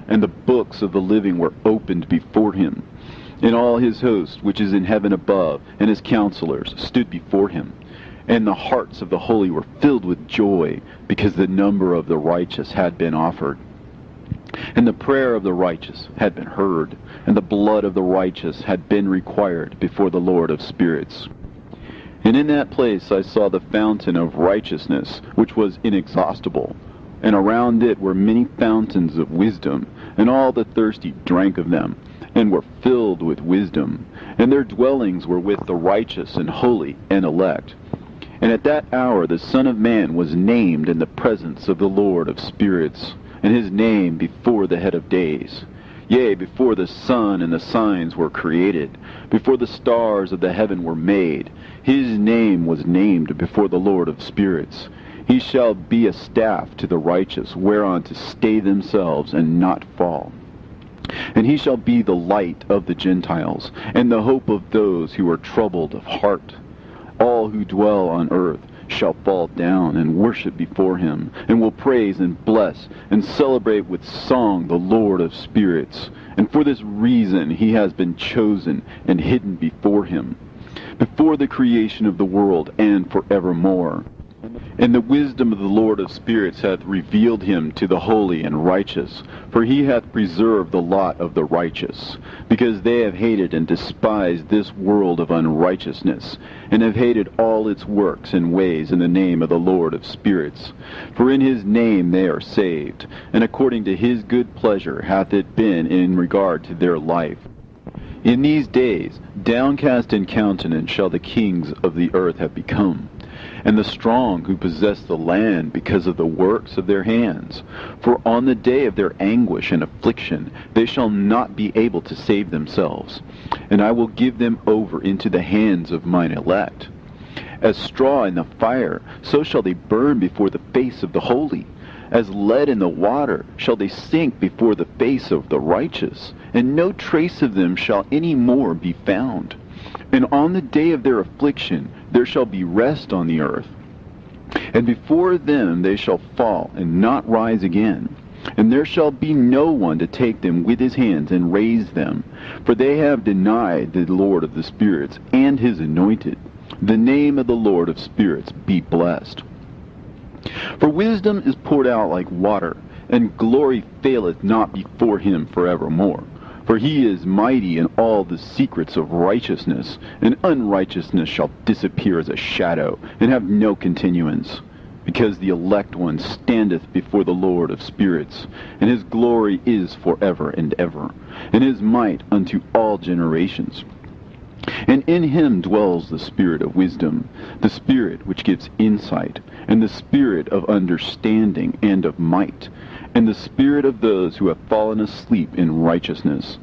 and the books of the living were opened before him. And all his host, which is in heaven above, and his counselors, stood before him. And the hearts of the holy were filled with joy, because the number of the righteous had been offered. And the prayer of the righteous had been heard, and the blood of the righteous had been required before the Lord of spirits. And in that place I saw the fountain of righteousness, which was inexhaustible. And around it were many fountains of wisdom, and all the thirsty drank of them, and were filled with wisdom. And their dwellings were with the righteous and holy and elect. And at that hour the Son of Man was named in the presence of the Lord of spirits, and his name before the head of days. Yea, before the sun and the signs were created, before the stars of the heaven were made, his name was named before the Lord of spirits. He shall be a staff to the righteous, whereon to stay themselves and not fall. And he shall be the light of the Gentiles, and the hope of those who are troubled of heart. All who dwell on earth shall fall down and worship before him, and will praise and bless and celebrate with song the Lord of spirits. And for this reason he has been chosen and hidden before him, before the creation of the world and forevermore. And the wisdom of the Lord of spirits hath revealed him to the holy and righteous, for he hath preserved the lot of the righteous, because they have hated and despised this world of unrighteousness, and have hated all its works and ways in the name of the Lord of spirits. For in his name they are saved, and according to his good pleasure hath it been in regard to their life. In these days, downcast in countenance shall the kings of the earth have become, and the strong who possess the land because of the works of their hands. For on the day of their anguish and affliction they shall not be able to save themselves. And I will give them over into the hands of mine elect. As straw in the fire, so shall they burn before the face of the holy. As lead in the water shall they sink before the face of the righteous, and no trace of them shall any more be found. And on the day of their affliction there shall be rest on the earth. And before them they shall fall and not rise again. And there shall be no one to take them with his hands and raise them. For they have denied the Lord of the spirits and his anointed. The name of the Lord of spirits be blessed. For wisdom is poured out like water, and glory faileth not before him forevermore. For he is mighty in all the secrets of righteousness, and unrighteousness shall disappear as a shadow, and have no continuance. Because the elect one standeth before the Lord of spirits, and his glory is forever and ever, and his might unto all generations. And in him dwells the spirit of wisdom, the spirit which gives insight, and the spirit of understanding and of might, and the spirit of those who have fallen asleep in righteousness.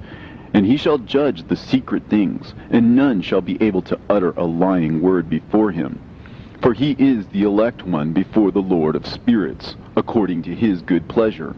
And he shall judge the secret things, and none shall be able to utter a lying word before him. For he is the elect one before the Lord of spirits, according to his good pleasure.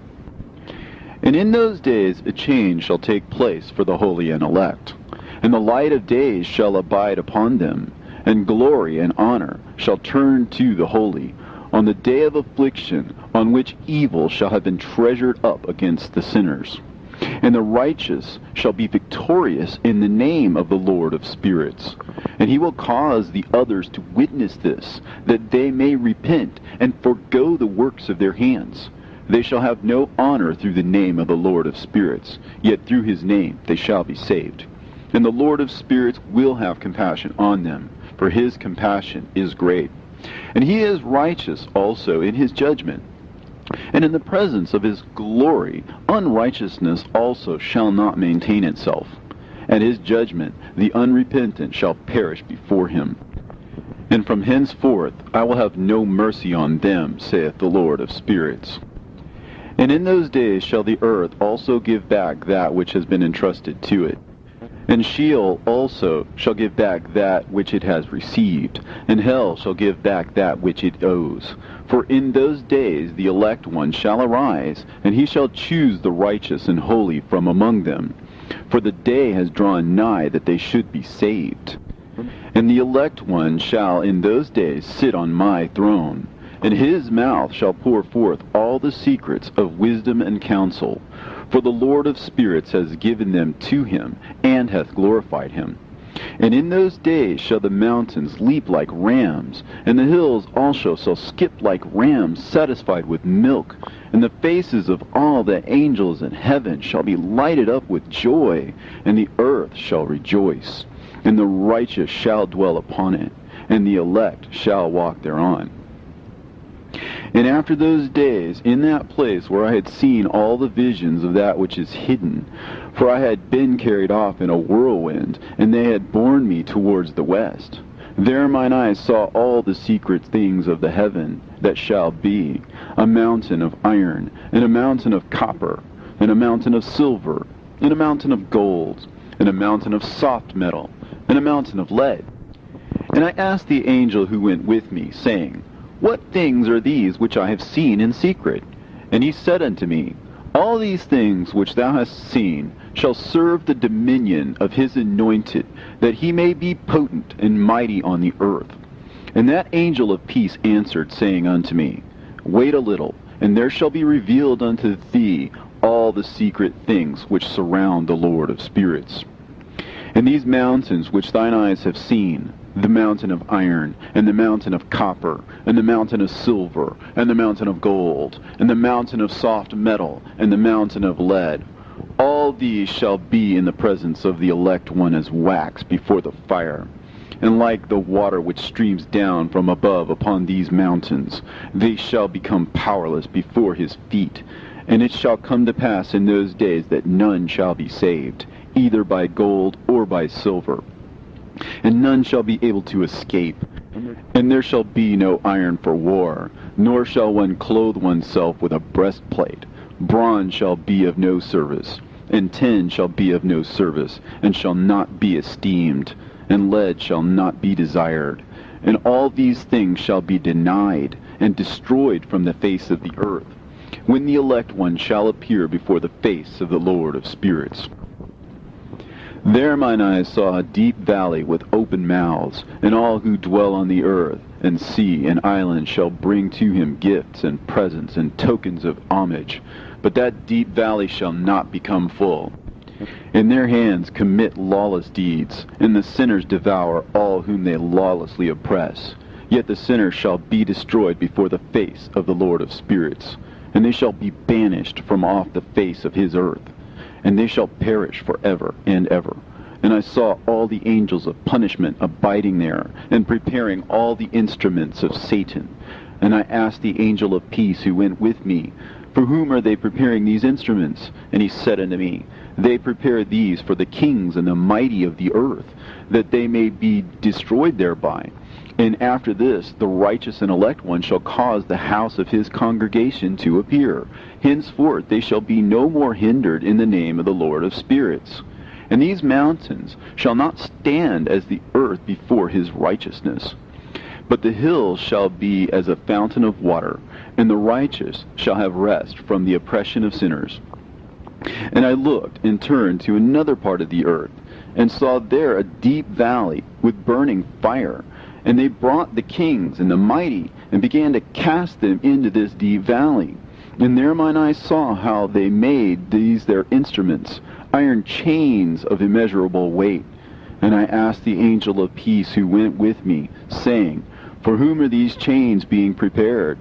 And in those days a change shall take place for the holy and elect, and the light of days shall abide upon them, and glory and honor shall turn to the holy, on the day of affliction, on which evil shall have been treasured up against the sinners. And the righteous shall be victorious in the name of the Lord of spirits. And he will cause the others to witness this, that they may repent and forgo the works of their hands. They shall have no honor through the name of the Lord of spirits, yet through his name they shall be saved. And the Lord of spirits will have compassion on them, for his compassion is great. And he is righteous also in his judgment. And in the presence of his glory, unrighteousness also shall not maintain itself. At his judgment, the unrepentant shall perish before him. And from henceforth I will have no mercy on them, saith the Lord of spirits. And in those days shall the earth also give back that which has been entrusted to it. And Sheol also shall give back that which it has received, and hell shall give back that which it owes. For in those days the elect one shall arise, and he shall choose the righteous and holy from among them. For the day has drawn nigh that they should be saved. And the elect one shall in those days sit on my throne, and his mouth shall pour forth all the secrets of wisdom and counsel. For the Lord of spirits has given them to him, and hath glorified him. And in those days shall the mountains leap like rams, and the hills also shall skip like rams satisfied with milk, and the faces of all the angels in heaven shall be lighted up with joy, and the earth shall rejoice, and the righteous shall dwell upon it, and the elect shall walk thereon. And after those days, in that place where I had seen all the visions of that which is hidden, for I had been carried off in a whirlwind, and they had borne me towards the west, there mine eyes saw all the secret things of the heaven that shall be, a mountain of iron, and a mountain of copper, and a mountain of silver, and a mountain of gold, and a mountain of soft metal, and a mountain of lead. And I asked the angel who went with me, saying, What things are these which I have seen in secret? And he said unto me, All these things which thou hast seen shall serve the dominion of his anointed, that he may be potent and mighty on the earth. And that angel of peace answered, saying unto me, Wait a little, and there shall be revealed unto thee all the secret things which surround the Lord of spirits. And these mountains which thine eyes have seen, the mountain of iron, and the mountain of copper, and the mountain of silver, and the mountain of gold, and the mountain of soft metal, and the mountain of lead, all these shall be in the presence of the elect one as wax before the fire. And like the water which streams down from above upon these mountains, they shall become powerless before his feet. And it shall come to pass in those days that none shall be saved, either by gold or by silver. And none shall be able to escape. And there shall be no iron for war, nor shall one clothe oneself with a breastplate. Bronze shall be of no service, and tin shall be of no service, and shall not be esteemed, and lead shall not be desired. And all these things shall be denied, and destroyed from the face of the earth, when the elect one shall appear before the face of the Lord of spirits. There mine eyes saw a deep valley with open mouths, and all who dwell on the earth, and sea and island shall bring to him gifts and presents and tokens of homage. But that deep valley shall not become full. In their hands commit lawless deeds, and the sinners devour all whom they lawlessly oppress. Yet the sinner shall be destroyed before the face of the Lord of spirits, and they shall be banished from off the face of his earth, and they shall perish forever and ever. And I saw all the angels of punishment abiding there, and preparing all the instruments of Satan. And I asked the angel of peace who went with me, For whom are they preparing these instruments? And he said unto me, They prepare these for the kings and the mighty of the earth, that they may be destroyed thereby. And after this, the righteous and elect one shall cause the house of his congregation to appear. Henceforth they shall be no more hindered in the name of the Lord of spirits. And these mountains shall not stand as the earth before his righteousness. But the hills shall be as a fountain of water, and the righteous shall have rest from the oppression of sinners. And I looked and turned to another part of the earth, and saw there a deep valley with burning fire. And they brought the kings and the mighty, and began to cast them into this deep valley. And there mine eyes saw how they made these their instruments, iron chains of immeasurable weight. And I asked the angel of peace who went with me, saying, For whom are these chains being prepared?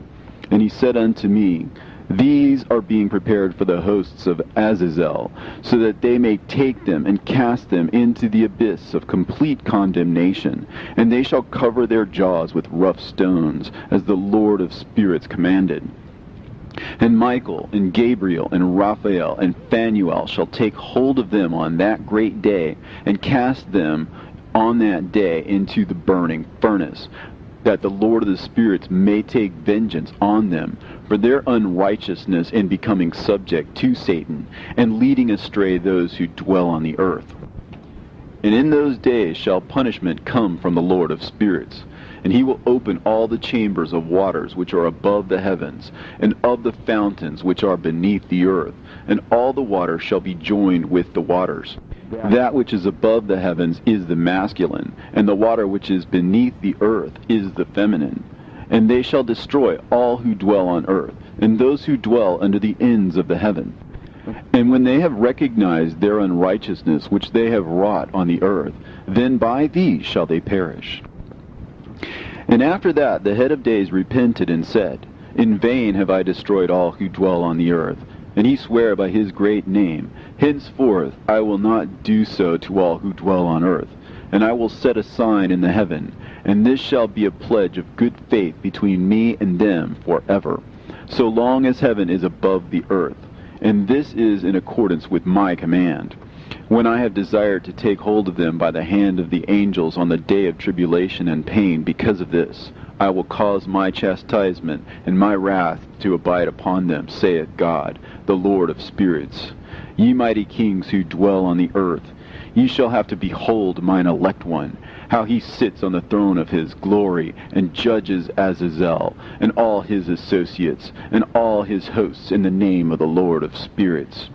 And he said unto me, These are being prepared for the hosts of Asael, so that they may take them and cast them into the abyss of complete condemnation. And they shall cover their jaws with rough stones, as the Lord of spirits commanded. And Michael, and Gabriel, and Raphael, and Phanuel shall take hold of them on that great day, and cast them on that day into the burning furnace, that the Lord of the spirits may take vengeance on them for their unrighteousness in becoming subject to Satan, and leading astray those who dwell on the earth. And in those days shall punishment come from the Lord of spirits, and he will open all the chambers of waters which are above the heavens, and of the fountains which are beneath the earth, and all the waters shall be joined with the waters. That which is above the heavens is the masculine, and the water which is beneath the earth is the feminine. And they shall destroy all who dwell on earth, and those who dwell under the ends of the heaven. And when they have recognized their unrighteousness which they have wrought on the earth, then by these shall they perish. And after that the head of days repented and said, In vain have I destroyed all who dwell on the earth. And he sware by his great name, Henceforth I will not do so to all who dwell on earth. And I will set a sign in the heaven, and this shall be a pledge of good faith between me and them forever, so long as heaven is above the earth. And this is in accordance with my command. When I have desired to take hold of them by the hand of the angels on the day of tribulation and pain because of this, I will cause my chastisement and my wrath to abide upon them, saith God, the Lord of spirits. Ye mighty kings who dwell on the earth, ye shall have to behold mine elect one, how he sits on the throne of his glory, and judges Asael, and all his associates, and all his hosts in the name of the Lord of spirits.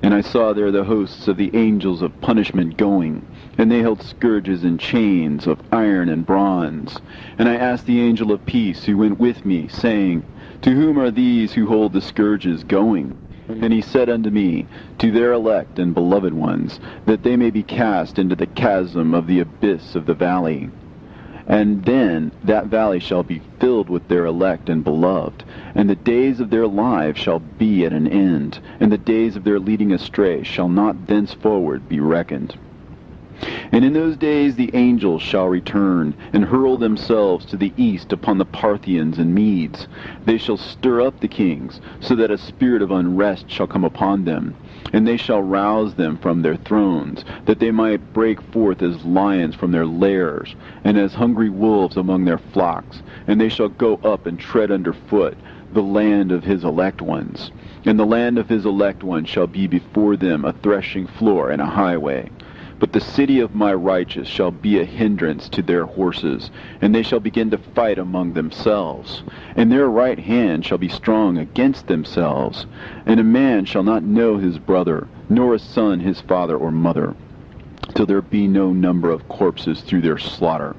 And I saw there the hosts of the angels of punishment going, and they held scourges and chains of iron and bronze. And I asked the angel of peace who went with me, saying, To whom are these who hold the scourges going? And he said unto me, To their elect and beloved ones, that they may be cast into the chasm of the abyss of the valley. And then that valley shall be filled with their elect and beloved, and the days of their lives shall be at an end, and the days of their leading astray shall not thenceforward be reckoned. And in those days the angels shall return, and hurl themselves to the east upon the Parthians and Medes. They shall stir up the kings, so that a spirit of unrest shall come upon them. And they shall rouse them from their thrones, that they might break forth as lions from their lairs, and as hungry wolves among their flocks. And they shall go up and tread under foot the land of his elect ones. And the land of his elect ones shall be before them a threshing floor and a highway. But the city of my righteous shall be a hindrance to their horses, and they shall begin to fight among themselves. And their right hand shall be strong against themselves. And a man shall not know his brother, nor a son his father or mother, till there be no number of corpses through their slaughter,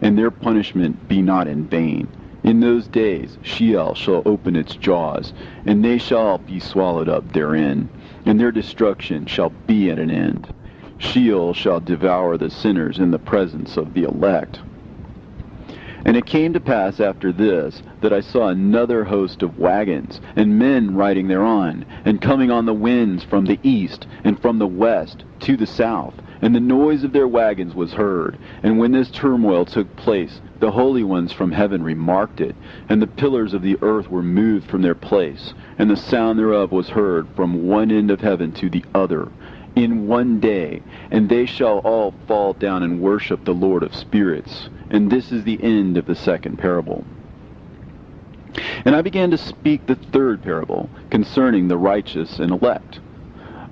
and their punishment be not in vain. In those days Sheol shall open its jaws, and they shall be swallowed up therein, and their destruction shall be at an end. Sheol shall devour the sinners in the presence of the elect. And it came to pass after this, that I saw another host of wagons, and men riding thereon, and coming on the winds from the east, and from the west to the south. And the noise of their wagons was heard. And when this turmoil took place, the holy ones from heaven remarked it, and the pillars of the earth were moved from their place, and the sound thereof was heard from one end of heaven to the other, in one day, and they shall all fall down and worship the Lord of spirits. And this is the end of the second parable. And I began to speak the third parable, concerning the righteous and elect.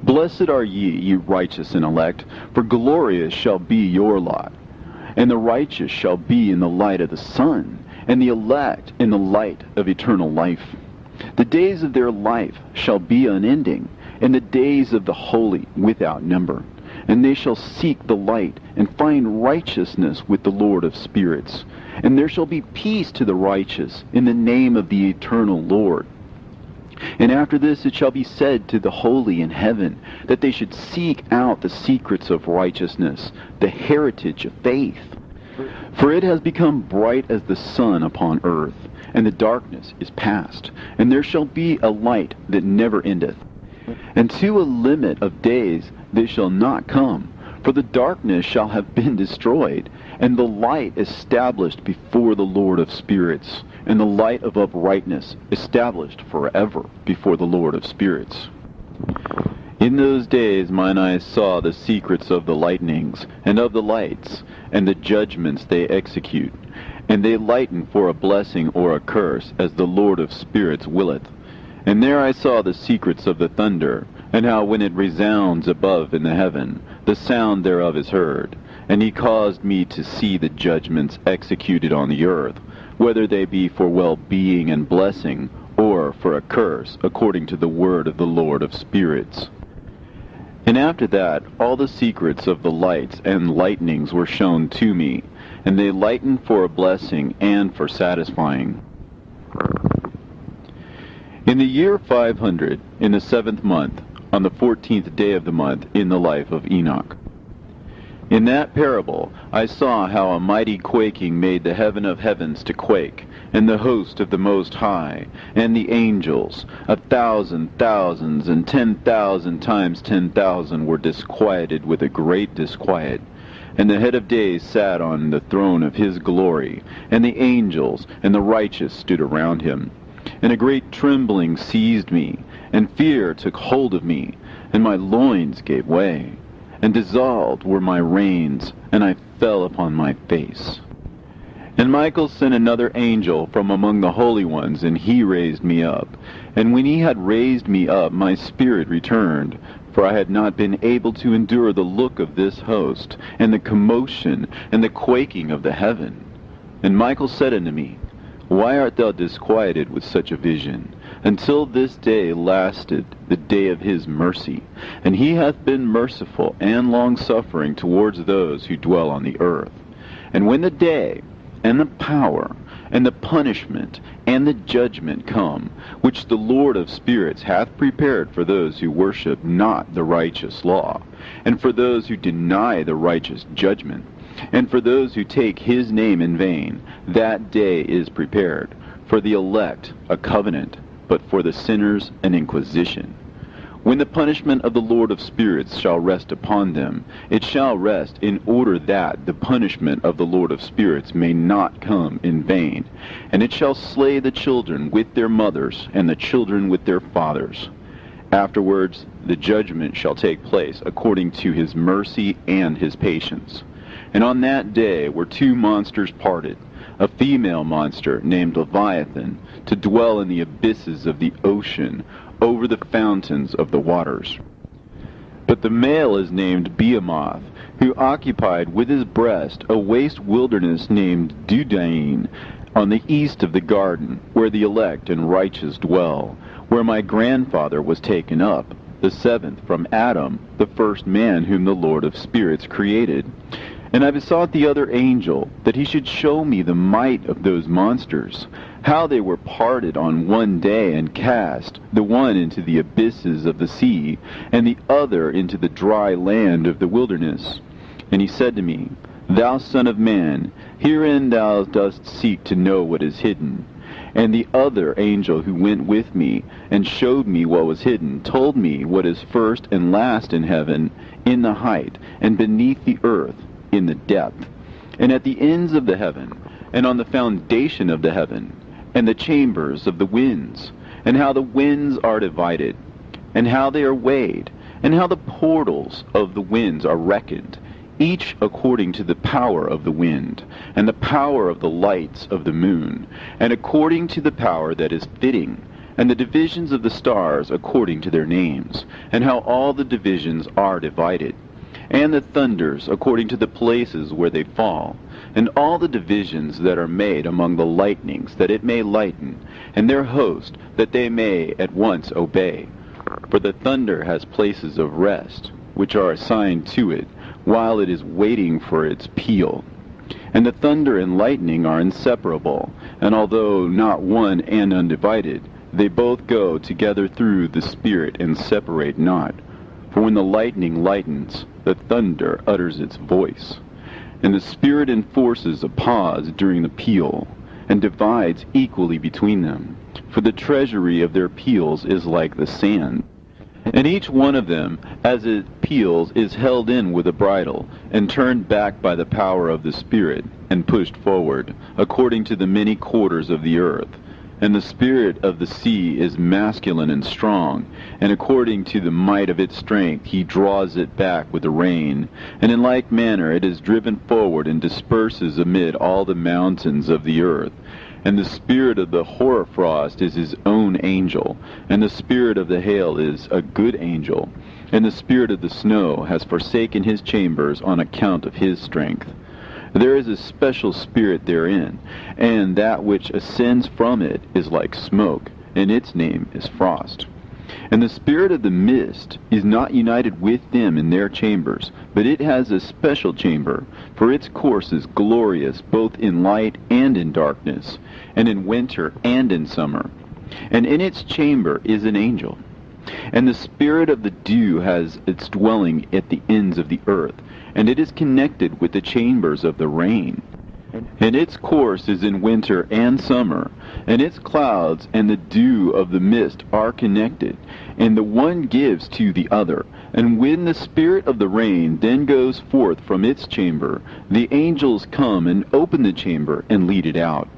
Blessed are ye, ye righteous and elect, for glorious shall be your lot. And the righteous shall be in the light of the sun, and the elect in the light of eternal life. The days of their life shall be unending, and the days of the holy without number. And they shall seek the light, and find righteousness with the Lord of spirits. And there shall be peace to the righteous, in the name of the eternal Lord. And after this it shall be said to the holy in heaven, that they should seek out the secrets of righteousness, the heritage of faith. For it has become bright as the sun upon earth, and the darkness is past, and there shall be a light that never endeth. And to a limit of days they shall not come, for the darkness shall have been destroyed, and the light established before the Lord of spirits, and the light of uprightness established forever before the Lord of spirits. In those days mine eyes saw the secrets of the lightnings, and of the lights, and the judgments they execute. And they lighten for a blessing or a curse, as the Lord of spirits willeth. And there I saw the secrets of the thunder, and how when it resounds above in the heaven, the sound thereof is heard. And he caused me to see the judgments executed on the earth, whether they be for well-being and blessing, or for a curse, according to the word of the Lord of spirits. And after that all the secrets of the lights and lightnings were shown to me, and they lighten for a blessing and for satisfying. In the year 500, in the 7th month, on the 14th day of the month, in the life of Enoch. In that parable I saw how a mighty quaking made the heaven of heavens to quake, and the host of the Most High, and the angels, 1,000 thousands, and 10,000 times 10,000 were disquieted with a great disquiet. And the head of days sat on the throne of his glory, and the angels and the righteous stood around him. And a great trembling seized me, and fear took hold of me, and my loins gave way, and dissolved were my reins, and I fell upon my face. And Michael sent another angel from among the holy ones, and he raised me up. And when he had raised me up, my spirit returned, for I had not been able to endure the look of this host, and the commotion, and the quaking of the heaven. And Michael said unto me, Why art thou disquieted with such a vision? Until this day lasted the day of his mercy, and he hath been merciful and long-suffering towards those who dwell on the earth. And when the day, and the power, and the punishment, and the judgment come, which the Lord of spirits hath prepared for those who worship not the righteous law, and for those who deny the righteous judgment, and for those who take his name in vain, that day is prepared, for the elect a covenant, but for the sinners an inquisition. When the punishment of the Lord of spirits shall rest upon them, it shall rest in order that the punishment of the Lord of spirits may not come in vain. And it shall slay the children with their mothers, and the children with their fathers. Afterwards the judgment shall take place according to his mercy and his patience. And on that day were two monsters parted, a female monster named Leviathan, to dwell in the abysses of the ocean, over the fountains of the waters. But the male is named Behemoth, who occupied with his breast a waste wilderness named Dudain, on the east of the garden, where the elect and righteous dwell, where my grandfather was taken up, the seventh from Adam, the first man whom the Lord of spirits created. And I besought the other angel that he should show me the might of those monsters, how they were parted on one day and cast, the one into the abysses of the sea, and the other into the dry land of the wilderness. And he said to me, Thou son of man, herein thou dost seek to know what is hidden. And the other angel who went with me, and showed me what was hidden, told me what is first and last in heaven, in the height, and beneath the earth, in the depth, and at the ends of the heaven, and on the foundation of the heaven, and the chambers of the winds, and how the winds are divided, and how they are weighed, and how the portals of the winds are reckoned, each according to the power of the wind, and the power of the lights of the moon, and according to the power that is fitting, and the divisions of the stars according to their names, and how all the divisions are divided, and the thunders according to the places where they fall, and all the divisions that are made among the lightnings, that it may lighten, and their host, that they may at once obey. For the thunder has places of rest, which are assigned to it, while it is waiting for its peal. And the thunder and lightning are inseparable, and although not one and undivided, they both go together through the Spirit and separate not. For when the lightning lightens, the thunder utters its voice, and the Spirit enforces a pause during the peal, and divides equally between them. For the treasury of their peals is like the sand. And each one of them, as it peals, is held in with a bridle, and turned back by the power of the Spirit, and pushed forward, according to the many quarters of the earth. And the spirit of the sea is masculine and strong, and according to the might of its strength he draws it back with the rain. And in like manner it is driven forward and disperses amid all the mountains of the earth. And the spirit of the hoarfrost is his own angel, and the spirit of the hail is a good angel, and the spirit of the snow has forsaken his chambers on account of his strength. There is a special spirit therein, and that which ascends from it is like smoke, and its name is frost. And the spirit of the mist is not united with them in their chambers, but it has a special chamber, for its course is glorious both in light and in darkness, and in winter and in summer. and in its chamber is an angel. And the spirit of the dew has its dwelling at the ends of the earth, and it is connected with the chambers of the rain. And its course is in winter and summer, and its clouds and the dew of the mist are connected, and the one gives to the other. And when the spirit of the rain then goes forth from its chamber, the angels come and open the chamber and lead it out.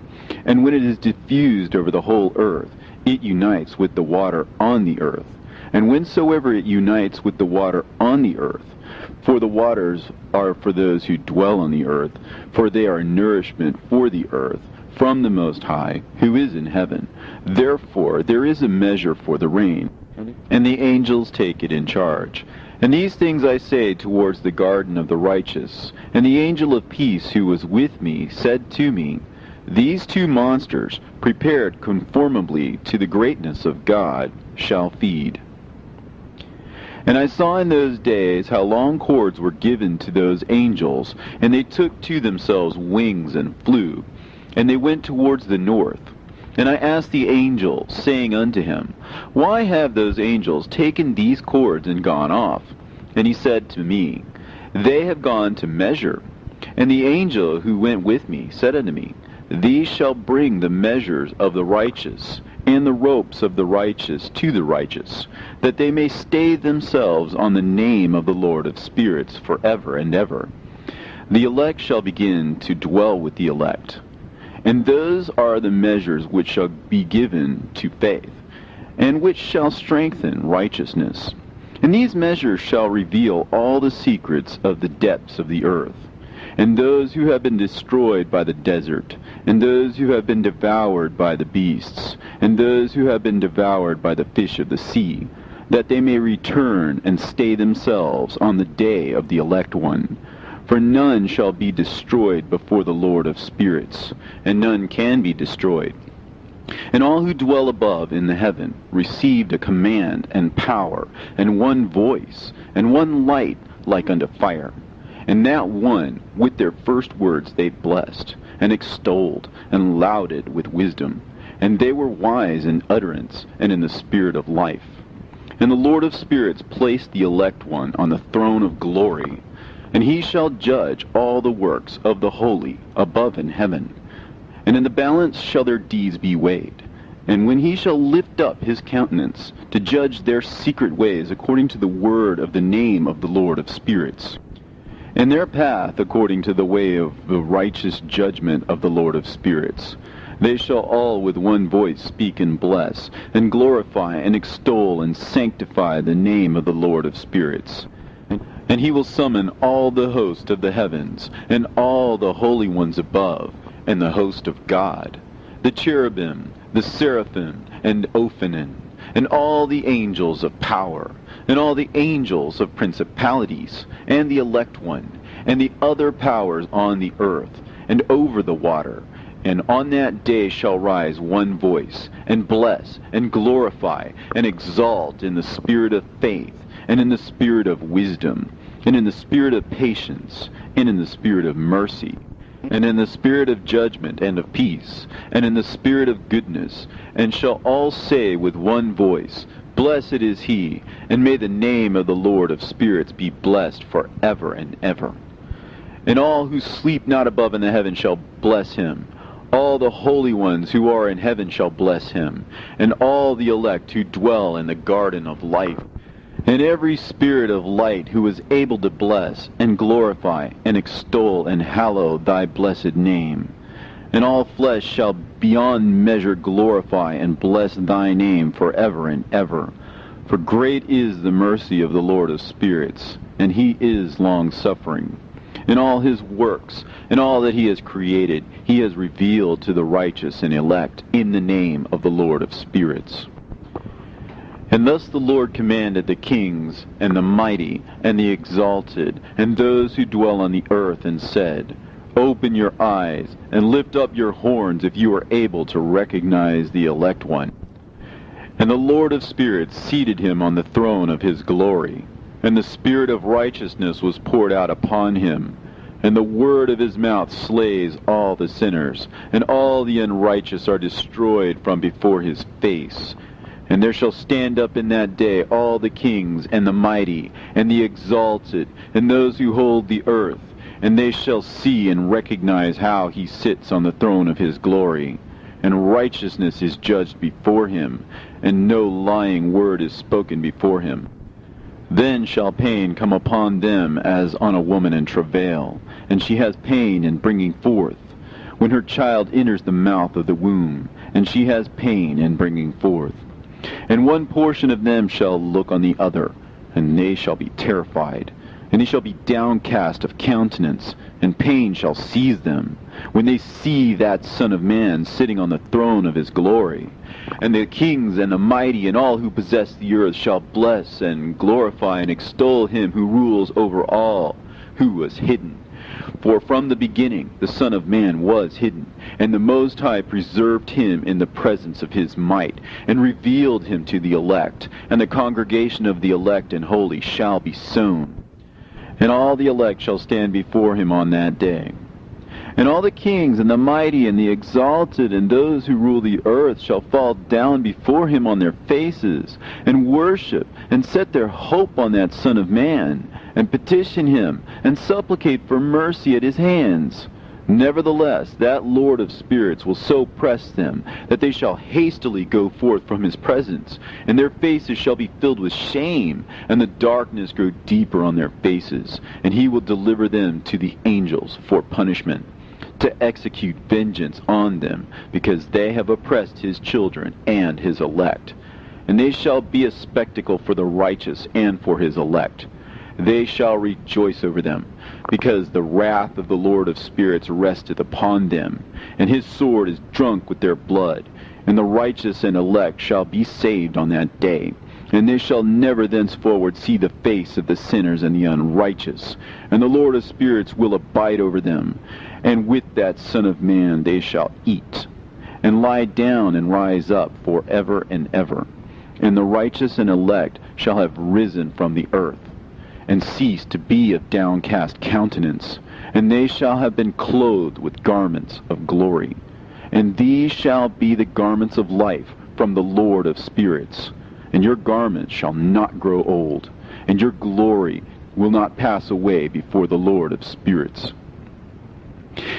And when it is diffused over the whole earth, it unites with the water on the earth. And whensoever it unites with the water on the earth, for the waters are for those who dwell on the earth, for they are nourishment for the earth, from the Most High, who is in heaven. Therefore there is a measure for the rain, and the angels take it in charge. And these things I say towards the garden of the righteous. And the angel of peace who was with me said to me, These two monsters, prepared conformably to the greatness of God, shall feed. And I saw in those days how long cords were given to those angels, and they took to themselves wings and flew, and they went towards the north. And I asked the angel, saying unto him, Why have those angels taken these cords and gone off? And he said to me, They have gone to measure. And the angel who went with me said unto me, These shall bring the measures of the righteous, and the ropes of the righteous to the righteous, that they may stay themselves on the name of the Lord of spirits forever and ever. The elect shall begin to dwell with the elect. And those are the measures which shall be given to faith, and which shall strengthen righteousness. And these measures shall reveal all the secrets of the depths of the earth, and those who have been destroyed by the desert, and those who have been devoured by the beasts, and those who have been devoured by the fish of the sea, that they may return and stay themselves on the day of the elect one. For none shall be destroyed before the Lord of spirits, and none can be destroyed. And all who dwell above in the heaven received a command and power, and one voice, and one light like unto fire. And that one, with their first words they blessed, and extolled, and lauded with wisdom. And they were wise in utterance, and in the spirit of life. And the Lord of spirits placed the elect one on the throne of glory, and he shall judge all the works of the holy above in heaven. And in the balance shall their deeds be weighed. And when he shall lift up his countenance to judge their secret ways according to the word of the name of the Lord of spirits, and their path according to the way of the righteous judgment of the Lord of spirits, they shall all with one voice speak and bless, and glorify and extol and sanctify the name of the Lord of spirits. And he will summon all the host of the heavens, and all the holy ones above, and the host of God, the cherubim, the seraphim, and Ophanim, and all the angels of power, and all the angels of principalities, and the elect one, and the other powers on the earth, and over the water. And on that day shall rise one voice, and bless, and glorify, and exalt in the spirit of faith, and in the spirit of wisdom, and in the spirit of patience, and in the spirit of mercy, and in the spirit of judgment and of peace, and in the spirit of goodness, and shall all say with one voice, Blessed is he, and may the name of the Lord of spirits be blessed forever and ever. And all who sleep not above in the heaven shall bless him. All the holy ones who are in heaven shall bless him, and all the elect who dwell in the garden of life, and every spirit of light who is able to bless, and glorify, and extol, and hallow thy blessed name. And all flesh shall beyond measure glorify and bless thy name forever and ever. For great is the mercy of the Lord of spirits, and he is long-suffering. In all his works, and all that he has created, he has revealed to the righteous and elect in the name of the Lord of spirits. And thus the Lord commanded the kings, and the mighty, and the exalted, and those who dwell on the earth, and said, Open your eyes, and lift up your horns if you are able to recognize the elect one. And the Lord of spirits seated him on the throne of his glory, and the spirit of righteousness was poured out upon him. And the word of his mouth slays all the sinners, and all the unrighteous are destroyed from before his face. And there shall stand up in that day all the kings, and the mighty, and the exalted, and those who hold the earth, and they shall see and recognize how he sits on the throne of his glory. And righteousness is judged before him, and no lying word is spoken before him. Then shall pain come upon them as on a woman in travail, and she has pain in bringing forth, when her child enters the mouth of the womb, and she has pain in bringing forth. And one portion of them shall look on the other, and they shall be terrified, and they shall be downcast of countenance, and pain shall seize them, when they see that Son of Man sitting on the throne of his glory. And the kings and the mighty and all who possess the earth shall bless and glorify and extol him who rules over all, who was hidden. For from the beginning the Son of Man was hidden, and the Most High preserved him in the presence of his might, and revealed him to the elect, and the congregation of the elect and holy shall be sown. And all the elect shall stand before him on that day. And all the kings and the mighty and the exalted and those who rule the earth shall fall down before him on their faces, and worship, and set their hope on that Son of Man, and petition him, and supplicate for mercy at his hands. Nevertheless, that Lord of spirits will so press them, that they shall hastily go forth from his presence, and their faces shall be filled with shame, and the darkness grow deeper on their faces, and he will deliver them to the angels for punishment, to execute vengeance on them, because they have oppressed his children and his elect. And they shall be a spectacle for the righteous and for his elect. They shall rejoice over them, because the wrath of the Lord of spirits resteth upon them, and his sword is drunk with their blood. And the righteous and elect shall be saved on that day, and they shall never thenceforward see the face of the sinners and the unrighteous. And the Lord of spirits will abide over them, and with that Son of Man they shall eat, and lie down and rise up for ever and ever. And the righteous and elect shall have risen from the earth, and cease to be of downcast countenance, and they shall have been clothed with garments of glory. And these shall be the garments of life from the Lord of spirits. And your garments shall not grow old, and your glory will not pass away before the Lord of spirits.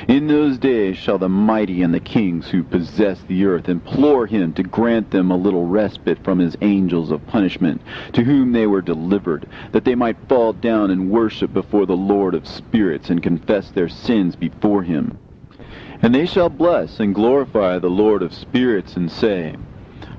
In those days shall the mighty and the kings who possess the earth implore him to grant them a little respite from his angels of punishment, to whom they were delivered, that they might fall down and worship before the Lord of spirits, and confess their sins before him. And they shall bless and glorify the Lord of spirits, and say,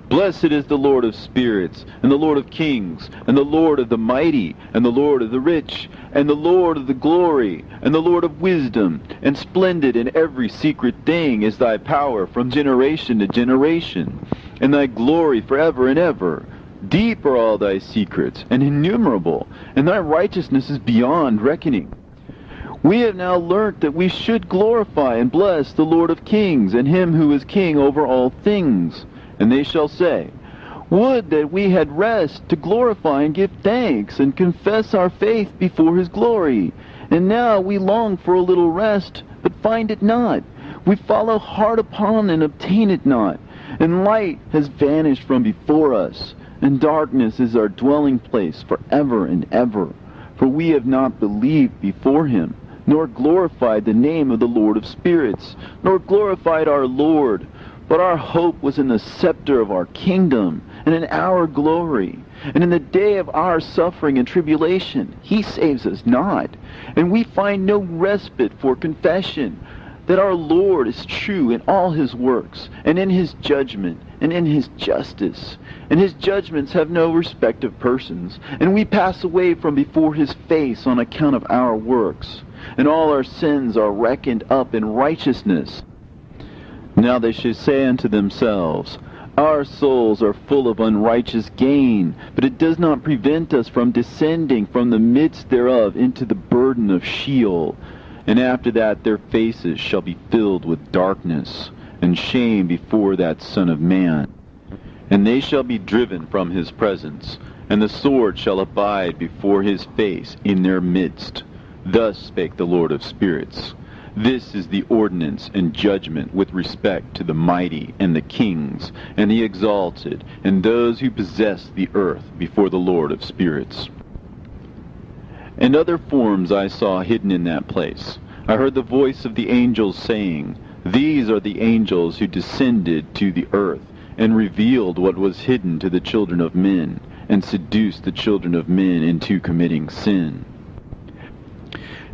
Blessed is the Lord of spirits, and the Lord of kings, and the Lord of the mighty, and the Lord of the rich, and the Lord of the glory, and the Lord of wisdom, and splendid in every secret thing is thy power from generation to generation, and thy glory forever and ever. Deep are all thy secrets, and innumerable, and thy righteousness is beyond reckoning. We have now learnt that we should glorify and bless the Lord of kings, and him who is king over all things. And they shall say, Would that we had rest to glorify and give thanks, and confess our faith before his glory. And now we long for a little rest, but find it not. We follow hard upon and obtain it not. And light has vanished from before us, and darkness is our dwelling place forever and ever. For we have not believed before him, nor glorified the name of the Lord of spirits, nor glorified our Lord. But our hope was in the scepter of our kingdom, and in our glory. And in the day of our suffering and tribulation, he saves us not. And we find no respite for confession, that our Lord is true in all his works, and in his judgment, and in his justice. And his judgments have no respect of persons. And we pass away from before his face on account of our works. And all our sins are reckoned up in righteousness. Now they should say unto themselves, Our souls are full of unrighteous gain, but it does not prevent us from descending from the midst thereof into the burden of Sheol. And after that their faces shall be filled with darkness, and shame before that Son of Man. And they shall be driven from his presence, and the sword shall abide before his face in their midst. Thus spake the Lord of spirits. This is the ordinance and judgment with respect to the mighty and the kings and the exalted and those who possess the earth before the Lord of spirits. And other forms I saw hidden in that place. I heard the voice of the angels saying, These are the angels who descended to the earth, and revealed what was hidden to the children of men, and seduced the children of men into committing sin.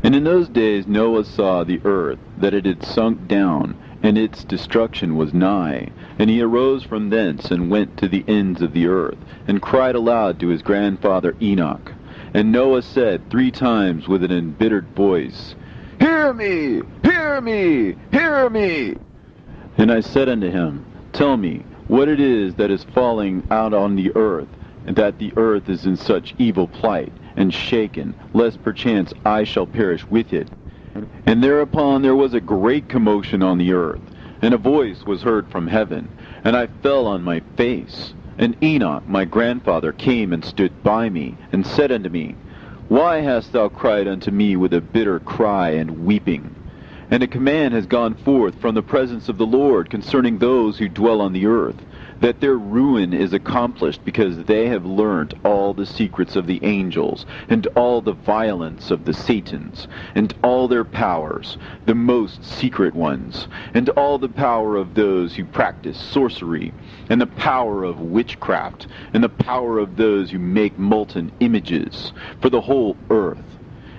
And in those days Noah saw the earth, that it had sunk down, and its destruction was nigh. And he arose from thence, and went to the ends of the earth, and cried aloud to his grandfather Enoch. And Noah said 3 times with an embittered voice, Hear me! Hear me! Hear me! And I said unto him, Tell me, what it is that is falling out on the earth, and that the earth is in such evil plight, and shaken, lest perchance I shall perish with it. And thereupon there was a great commotion on the earth, and a voice was heard from heaven, and I fell on my face. And Enoch my grandfather came and stood by me, and said unto me, Why hast thou cried unto me with a bitter cry and weeping? And a command has gone forth from the presence of the Lord concerning those who dwell on the earth, that their ruin is accomplished because they have learnt all the secrets of the angels, and all the violence of the Satans, and all their powers, the most secret ones, and all the power of those who practice sorcery, and the power of witchcraft, and the power of those who make molten images, for the whole earth.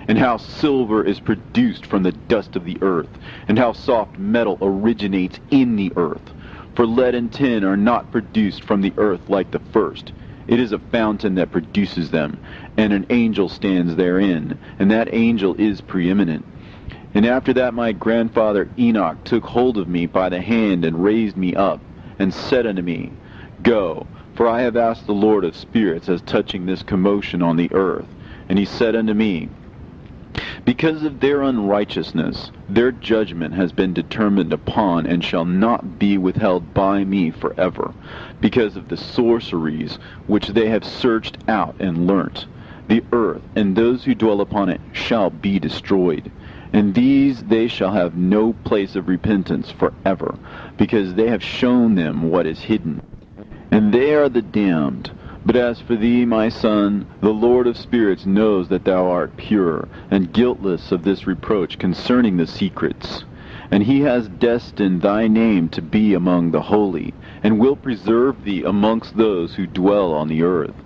And how silver is produced from the dust of the earth, and how soft metal originates in the earth. For lead and tin are not produced from the earth like the first. It is a fountain that produces them, and an angel stands therein, and that angel is preeminent. And after that my grandfather Enoch took hold of me by the hand, and raised me up, and said unto me, Go, for I have asked the Lord of spirits as touching this commotion on the earth. And he said unto me, Because of their unrighteousness, their judgment has been determined upon, and shall not be withheld by me forever, because of the sorceries which they have searched out and learnt. The earth and those who dwell upon it shall be destroyed, and these they shall have no place of repentance forever, because they have shown them what is hidden. And they are the damned. But as for thee, my son, the Lord of spirits knows that thou art pure, and guiltless of this reproach concerning the secrets. And he has destined thy name to be among the holy, and will preserve thee amongst those who dwell on the earth,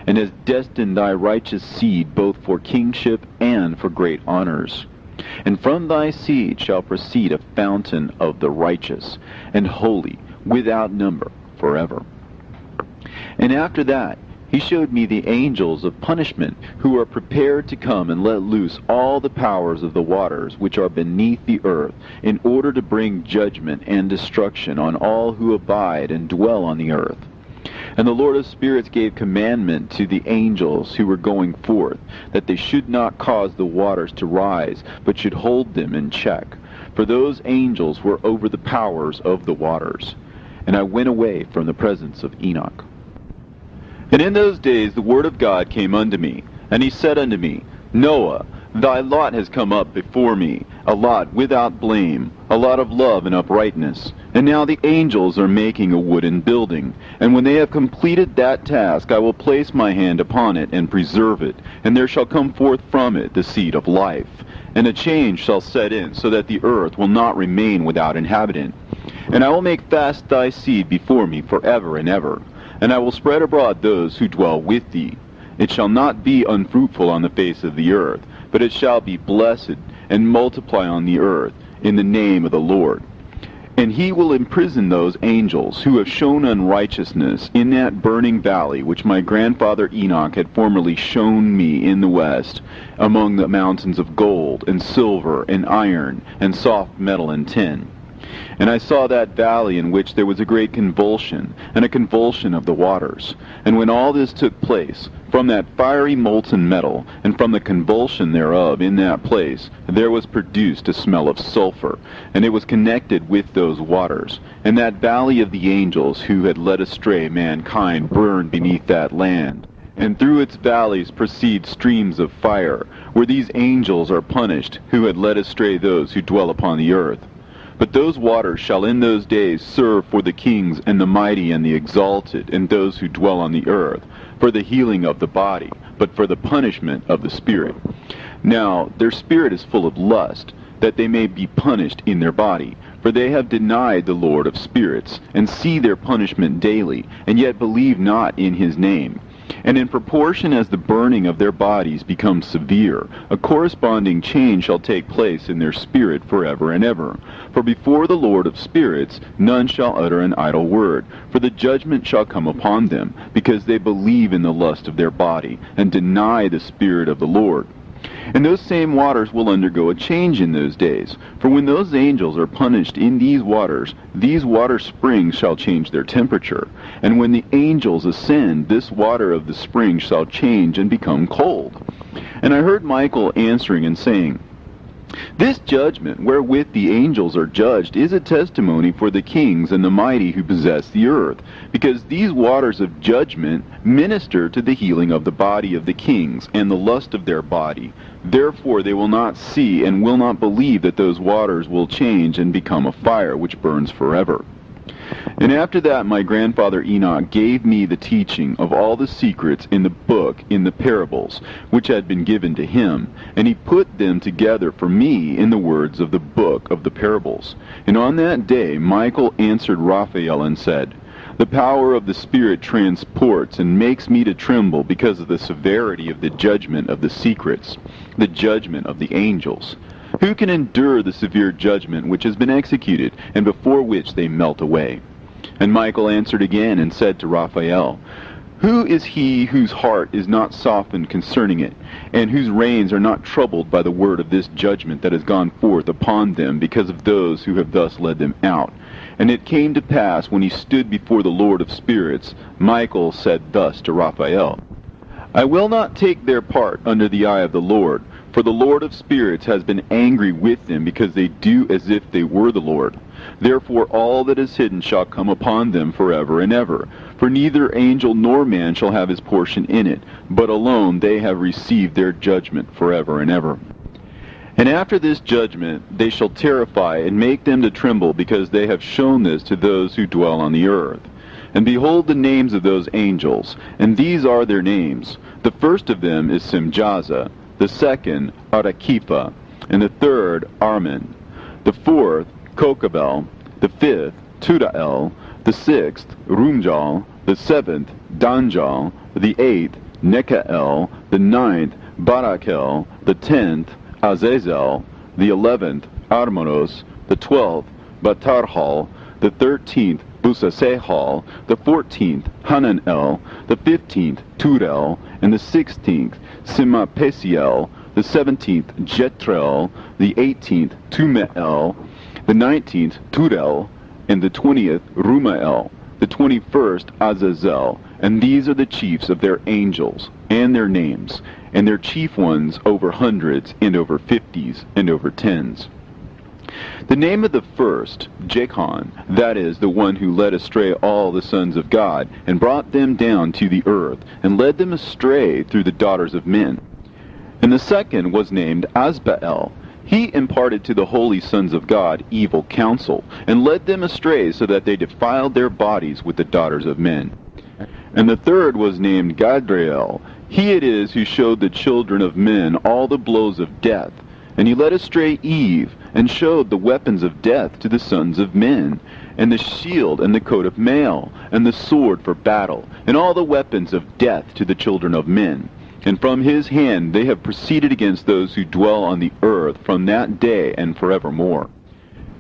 and has destined thy righteous seed both for kingship and for great honors. And from thy seed shall proceed a fountain of the righteous, and holy, without number, forever. And after that he showed me the angels of punishment, who are prepared to come and let loose all the powers of the waters which are beneath the earth, in order to bring judgment and destruction on all who abide and dwell on the earth. And the Lord of spirits gave commandment to the angels who were going forth, that they should not cause the waters to rise, but should hold them in check. For those angels were over the powers of the waters. And I went away from the presence of Enoch. And in those days the word of God came unto me, and he said unto me, Noah, thy lot has come up before me, a lot without blame, a lot of love and uprightness. And now the angels are making a wooden building, and when they have completed that task, I will place my hand upon it and preserve it, and there shall come forth from it the seed of life. And a change shall set in, so that the earth will not remain without inhabitant. And I will make fast thy seed before me forever and ever. And I will spread abroad those who dwell with thee. It shall not be unfruitful on the face of the earth, but it shall be blessed, and multiply on the earth, in the name of the Lord. And he will imprison those angels who have shown unrighteousness in that burning valley which my grandfather Enoch had formerly shown me in the west, among the mountains of gold, and silver, and iron, and soft metal and tin. And I saw that valley in which there was a great convulsion, and a convulsion of the waters. And when all this took place, from that fiery molten metal, and from the convulsion thereof in that place, there was produced a smell of sulfur, and it was connected with those waters. And that valley of the angels who had led astray mankind burned beneath that land. and through its valleys proceed streams of fire, where these angels are punished, who had led astray those who dwell upon the earth. But those waters shall in those days serve for the kings and the mighty and the exalted, and those who dwell on the earth, for the healing of the body, but for the punishment of the spirit. Now their spirit is full of lust, that they may be punished in their body. For they have denied the Lord of spirits, and see their punishment daily, and yet believe not in his name. And in proportion as the burning of their bodies becomes severe, a corresponding change shall take place in their spirit forever and ever. For before the Lord of spirits none shall utter an idle word, for the judgment shall come upon them, because they believe in the lust of their body, and deny the Spirit of the Lord. And those same waters will undergo a change in those days. For when those angels are punished in these water springs shall change their temperature. And when the angels ascend, this water of the spring shall change and become cold. And I heard Michael answering and saying, This judgment wherewith the angels are judged is a testimony for the kings and the mighty who possess the earth, because these waters of judgment minister to the healing of the body of the kings and the lust of their body. Therefore they will not see and will not believe that those waters will change and become a fire which burns forever. And after that my grandfather Enoch gave me the teaching of all the secrets in the book in the parables, which had been given to him, and he put them together for me in the words of the book of the parables. And on that day Michael answered Raphael and said, The power of the Spirit transports and makes me to tremble because of the severity of the judgment of the secrets, the judgment of the angels. Who can endure the severe judgment which has been executed, and before which they melt away? And Michael answered again and said to Raphael, Who is he whose heart is not softened concerning it, and whose reins are not troubled by the word of this judgment that has gone forth upon them because of those who have thus led them out? And it came to pass, when he stood before the Lord of spirits, Michael said thus to Raphael, I will not take their part under the eye of the Lord, for the Lord of spirits has been angry with them, because they do as if they were the Lord. Therefore all that is hidden shall come upon them forever and ever. For neither angel nor man shall have his portion in it, but alone they have received their judgment forever and ever. And after this judgment they shall terrify and make them to tremble, because they have shown this to those who dwell on the earth. And behold the names of those angels, and these are their names. The first of them is Semihazah, the second Artqoph, and the third Armen, the fourth Kokabel, the fifth Turiel, the sixth Ramtel, the seventh Danieal, the eighth Zeqiel, the ninth Baraqel, the 10th Asael, the 11th Hermoni, the 12th Matarel, the 13th Sahriel, the 14th Ananel, the 15th Turiel, and the 16th Semihazah, the 17th Zeqiel, the 18th Tummiel, the 19th Turiel, and the 20th Ramel, the 21st Asael. And these are the chiefs of their angels, and their names, and their chief ones over hundreds, and over 50s, and over 10s. The name of the first, Zeqiel, that is, the one who led astray all the sons of God, and brought them down to the earth, and led them astray through the daughters of men. And the second was named Asael. He imparted to the holy sons of God evil counsel, and led them astray so that they defiled their bodies with the daughters of men. And the third was named Yhaddiel. He it is who showed the children of men all the blows of death. And he led astray Eve, and showed the weapons of death to the sons of men, and the shield and the coat of mail, and the sword for battle, and all the weapons of death to the children of men. And from his hand they have proceeded against those who dwell on the earth from that day and forevermore.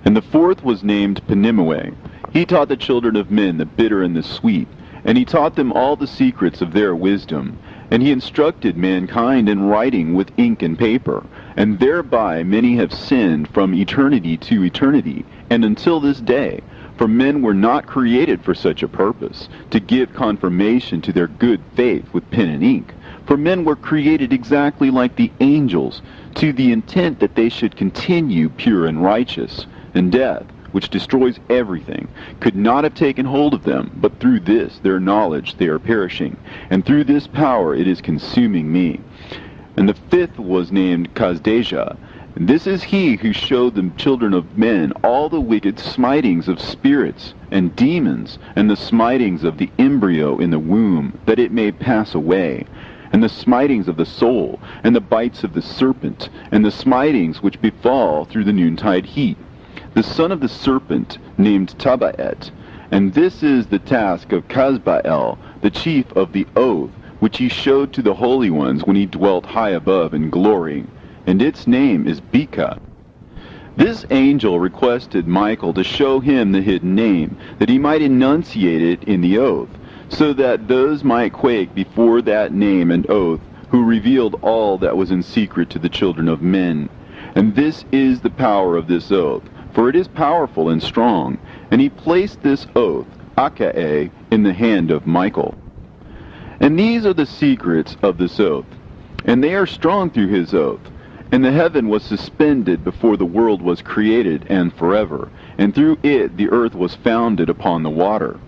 And the fourth was named Penimmaway. He taught the children of men the bitter and the sweet, and he taught them all the secrets of their wisdom. And he instructed mankind in writing with ink and paper, and thereby many have sinned from eternity to eternity, and until this day. For men were not created for such a purpose, to give confirmation to their good faith with pen and ink. For men were created exactly like the angels, to the intent that they should continue pure and righteous, and death, which destroys everything, could not have taken hold of them, but through this their knowledge they are perishing, and through this power it is consuming me. And the fifth was named Kazdejah. This is he who showed the children of men all the wicked smitings of spirits and demons, and the smitings of the embryo in the womb, that it may pass away, and the smitings of the soul, and the bites of the serpent, and the smitings which befall through the noontide heat. The son of the serpent named Tabaet, and this is the task of Kazbael, the chief of the oath, which he showed to the holy ones when he dwelt high above in glory, and its name is Beka. This angel requested Michael to show him the hidden name, that he might enunciate it in the oath, so that those might quake before that name and oath, who revealed all that was in secret to the children of men. And this is the power of this oath, for it is powerful and strong. And he placed this oath, Akae, in the hand of Michael. And these are the secrets of this oath, and they are strong through his oath. And the heaven was suspended before the world was created, and forever, and through it the earth was founded upon the water.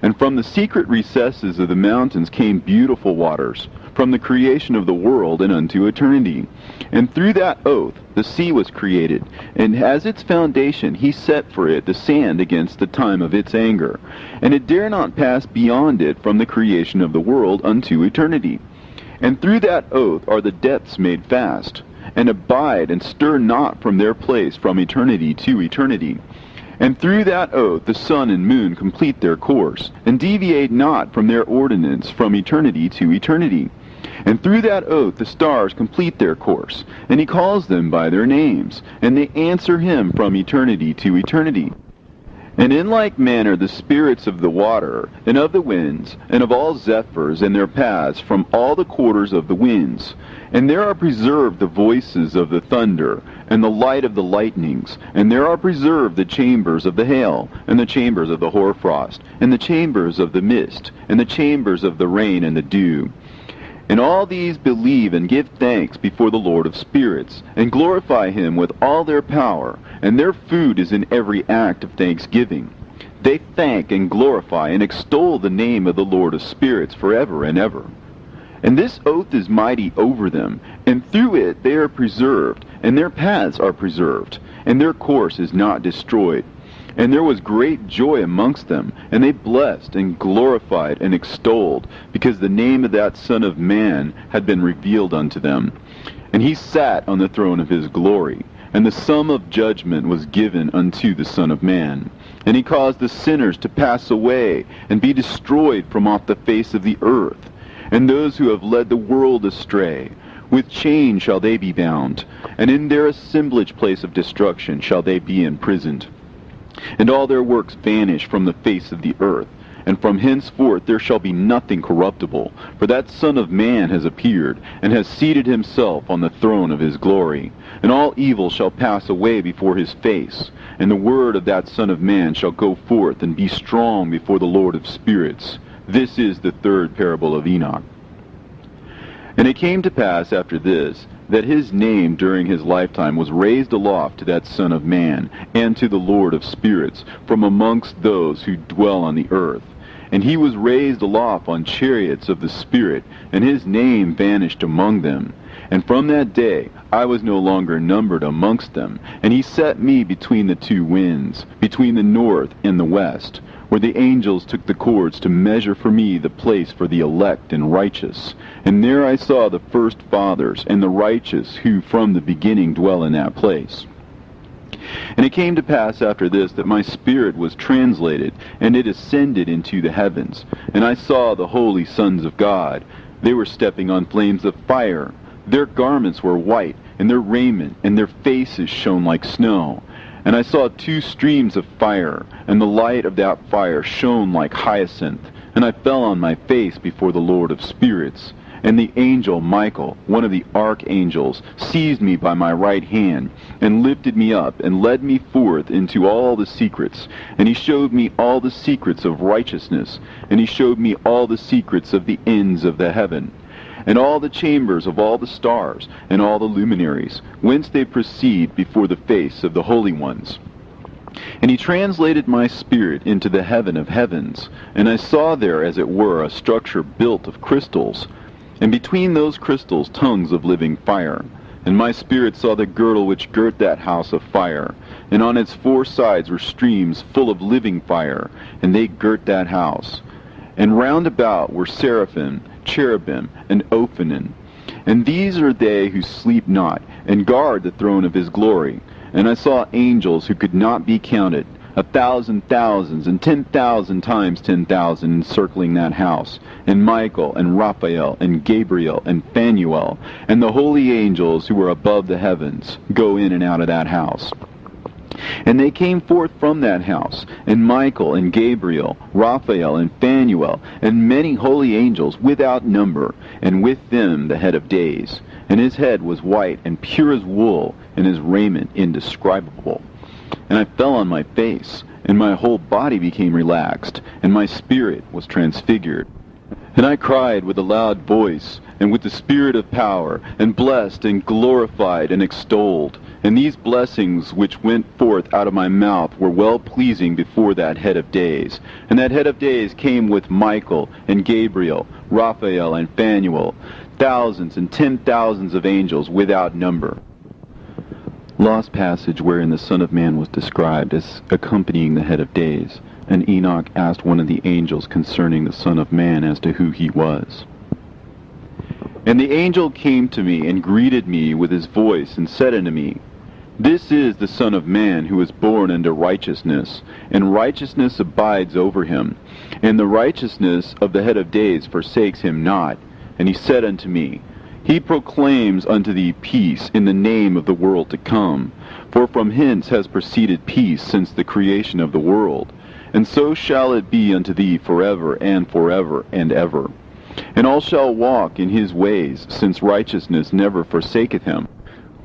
And from the secret recesses of the mountains came beautiful waters, from the creation of the world and unto eternity. And through that oath the sea was created, and as its foundation he set for it the sand against the time of its anger. And it dare not pass beyond it from the creation of the world unto eternity. And through that oath are the depths made fast, and abide and stir not from their place from eternity to eternity. And through that oath the sun and moon complete their course, and deviate not from their ordinance from eternity to eternity. And through that oath the stars complete their course, and he calls them by their names, and they answer him from eternity to eternity. And in like manner the spirits of the water, and of the winds, and of all zephyrs and their paths from all the quarters of the winds. And there are preserved the voices of the thunder, and the light of the lightnings, and there are preserved the chambers of the hail, and the chambers of the hoarfrost, and the chambers of the mist, and the chambers of the rain and the dew. And all these believe and give thanks before the Lord of spirits, and glorify him with all their power, and their food is in every act of thanksgiving. They thank and glorify and extol the name of the Lord of spirits forever and ever. And this oath is mighty over them, and through it they are preserved, and their paths are preserved, and their course is not destroyed. And there was great joy amongst them, and they blessed and glorified and extolled, because the name of that Son of Man had been revealed unto them. And he sat on the throne of his glory, and the sum of judgment was given unto the Son of Man. And he caused the sinners to pass away, and be destroyed from off the face of the earth. And those who have led the world astray, with chains shall they be bound, and in their assemblage place of destruction shall they be imprisoned. And all their works vanish from the face of the earth, and from henceforth there shall be nothing corruptible, for that Son of Man has appeared, and has seated himself on the throne of his glory. And all evil shall pass away before his face, and the word of that Son of Man shall go forth and be strong before the Lord of spirits. This is the third parable of Enoch. And it came to pass after this, that his name during his lifetime was raised aloft to that Son of Man, and to the Lord of spirits, from amongst those who dwell on the earth. And he was raised aloft on chariots of the Spirit, and his name vanished among them. And from that day I was no longer numbered amongst them, and he set me between the two winds, between the north and the west, where the angels took the cords to measure for me the place for the elect and righteous. And there I saw the first fathers and the righteous who from the beginning dwell in that place. And it came to pass after this that my spirit was translated, and it ascended into the heavens. And I saw the holy sons of God. They were stepping on flames of fire. Their garments were white, and their raiment and their faces shone like snow. And I saw two streams of fire, and the light of that fire shone like hyacinth. And I fell on my face before the Lord of spirits. And the angel Michael, one of the archangels, seized me by my right hand, and lifted me up, and led me forth into all the secrets. And he showed me all the secrets of righteousness, and he showed me all the secrets of the ends of the heaven, and all the chambers of all the stars, and all the luminaries, whence they proceed before the face of the holy ones. And he translated my spirit into the heaven of heavens, and I saw there, as it were, a structure built of crystals, and between those crystals tongues of living fire. And my spirit saw the girdle which girt that house of fire, and on its 4 sides were streams full of living fire, and they girt that house. And round about were seraphim, cherubim, and Ophanim. And these are they who sleep not, and guard the throne of his glory. And I saw angels who could not be counted, 1,000 thousands, and 10,000 times 10,000 encircling that house, and Michael, and Raphael, and Gabriel, and Phanuel, and the holy angels who were above the heavens, go in and out of that house. And they came forth from that house, and Michael, and Gabriel, Raphael, and Phanuel, and many holy angels without number, and with them the head of days. And his head was white and pure as wool, and his raiment indescribable. And I fell on my face, and my whole body became relaxed, and my spirit was transfigured. And I cried with a loud voice, and with the spirit of power, and blessed, and glorified, and extolled. And these blessings which went forth out of my mouth were well-pleasing before that head of days. And that head of days came with Michael, and Gabriel, Raphael, and Phanuel, thousands and 10,000s of angels without number. Lost passage wherein the Son of Man was described as accompanying the head of days, and Enoch asked one of the angels concerning the Son of Man as to who he was. And the angel came to me and greeted me with his voice and said unto me, This is the Son of Man who is born unto righteousness, and righteousness abides over him, and the righteousness of the head of days forsakes him not. And he said unto me, He proclaims unto thee peace in the name of the world to come, for from hence has proceeded peace since the creation of the world, and so shall it be unto thee forever and ever. And all shall walk in his ways, since righteousness never forsaketh him.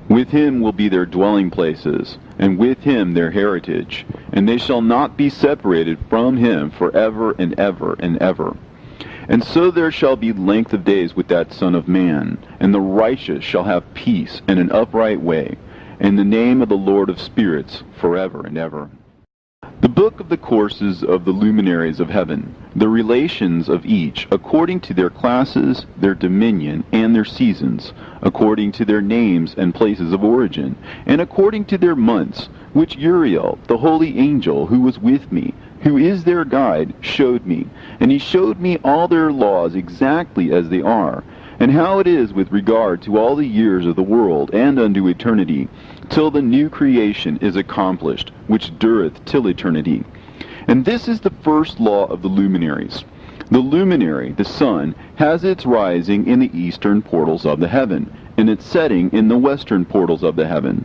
With him will be their dwelling places, and with him their heritage, and they shall not be separated from him forever and ever. And so there shall be length of days with that Son of Man, and the righteous shall have peace and an upright way, and the name of the Lord of spirits forever and ever. The book of the courses of the luminaries of heaven, the relations of each, according to their classes, their dominion, and their seasons, according to their names and places of origin, and according to their months, which Uriel, the holy angel who was with me, who is their guide, showed me. And he showed me all their laws exactly as they are, and how it is with regard to all the years of the world and unto eternity, till the new creation is accomplished, which dureth till eternity. And this is the first law of the luminaries. The luminary, the sun, has its rising in the eastern portals of the heaven, and its setting in the western portals of the heaven.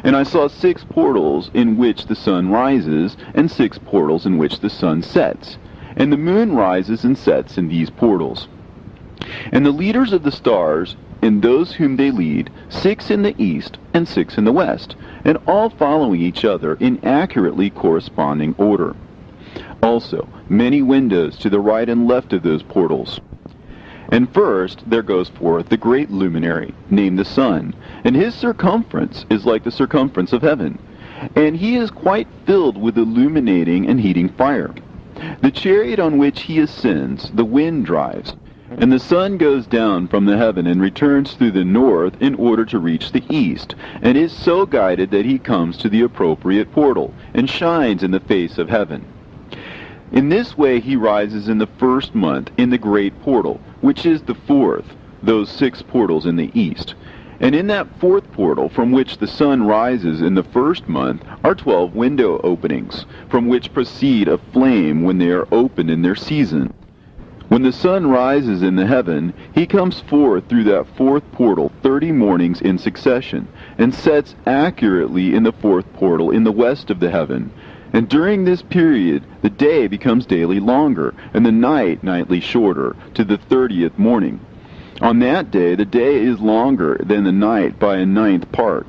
And I saw 6 portals in which the sun rises, and 6 portals in which the sun sets. And the moon rises and sets in these portals. And the leaders of the stars, and those whom they lead, 6 in the east and 6 in the west, and all following each other in accurately corresponding order. Also, many windows to the right and left of those portals. And first there goes forth the great luminary, named the sun, and his circumference is like the circumference of heaven, and he is quite filled with illuminating and heating fire. The chariot on which he ascends, the wind drives, and the sun goes down from the heaven and returns through the north in order to reach the east, and is so guided that he comes to the appropriate portal, and shines in the face of heaven. In this way he rises in the first month in the great portal, which is the 4th, those 6 portals in the east. And in that 4th portal, from which the sun rises in the first month, are 12 window openings, from which proceed a flame when they are opened in their season. When the sun rises in the heaven, he comes forth through that 4th portal 30 mornings in succession, and sets accurately in the 4th portal in the west of the heaven. And during this period, the day becomes daily longer, and the night nightly shorter, to the 30th morning. On that day, the day is longer than the night by a 9th part,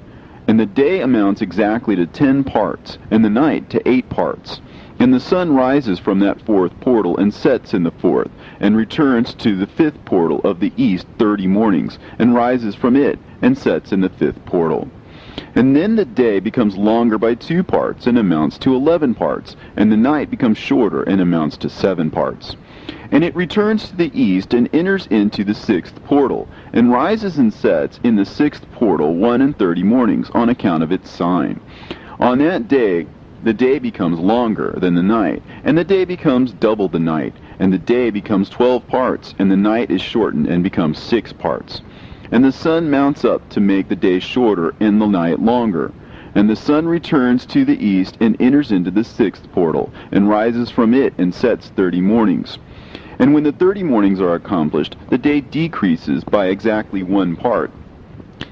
and the day amounts exactly to 10 parts, and the night to 8 parts. And the sun rises from that 4th portal, and sets in the 4th, and returns to the 5th portal of the east 30 mornings, and rises from it, and sets in the 5th portal. And then the day becomes longer by 2 parts, and amounts to 11 parts, and the night becomes shorter, and amounts to 7 parts. And it returns to the east, and enters into the 6th portal, and rises and sets in the 6th portal 31 mornings, on account of its sign. On that day the day becomes longer than the night, and the day becomes double the night, and the day becomes 12 parts, and the night is shortened and becomes 6 parts. And the sun mounts up to make the day shorter and the night longer. And the sun returns to the east, and enters into the 6th portal, and rises from it, and sets 30 mornings. And when the 30 mornings are accomplished, the day decreases by exactly 1 part,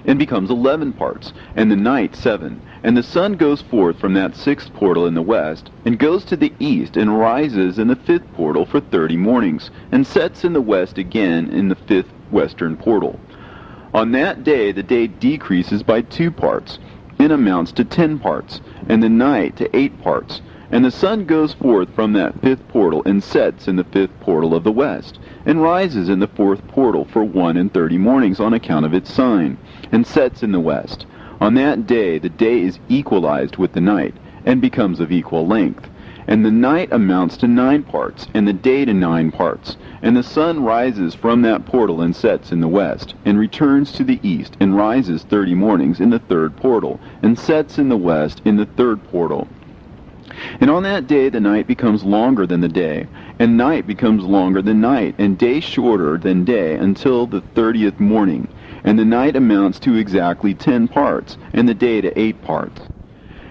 and becomes 11 parts, and the night 7. And the sun goes forth from that 6th portal in the west, and goes to the east, and rises in the 5th portal for 30 mornings, and sets in the west again in the 5th western portal. On that day the day decreases by 2 parts, and amounts to 10 parts, and the night to 8 parts. And the sun goes forth from that 5th portal, and sets in the 5th portal of the west, and rises in the 4th portal for 31 mornings, on account of its sign, and sets in the west. On that day the day is equalized with the night, and becomes of equal length. And the night amounts to 9 parts, and the day to 9 parts. And the sun rises from that portal, and sets in the west, and returns to the east, and rises 30 mornings in the 3rd portal, and sets in the west in the 3rd portal. And on that day the night becomes longer than the day, and night becomes longer than night, and day shorter than day, until the 30th morning. And the night amounts to exactly 10 parts, and the day to 8 parts.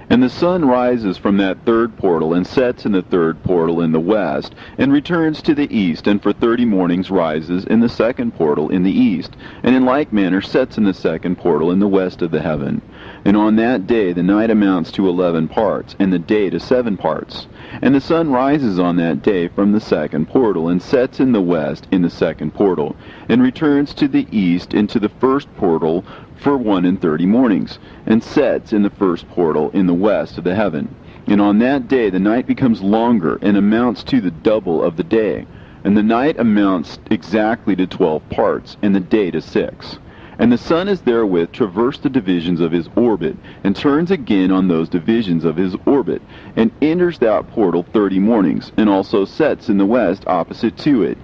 And the sun rises from that 3rd portal, and sets in the 3rd portal in the west, and returns to the east, and for 30 mornings rises in the 2nd portal in the east, and in like manner sets in the 2nd portal in the west of the heaven. And on that day the night amounts to 11 parts, and the day to 7 parts. And the sun rises on that day from the 2nd portal, and sets in the west in the 2nd portal, and returns to the east into the 1st portal for 31 mornings, and sets in the 1st portal in the west of the heaven. And on that day the night becomes longer, and amounts to the double of the day. And the night amounts exactly to 12 parts, and the day to 6. And the sun is therewith traversed the divisions of his orbit, and turns again on those divisions of his orbit, and enters that portal 30 mornings, and also sets in the west opposite to it.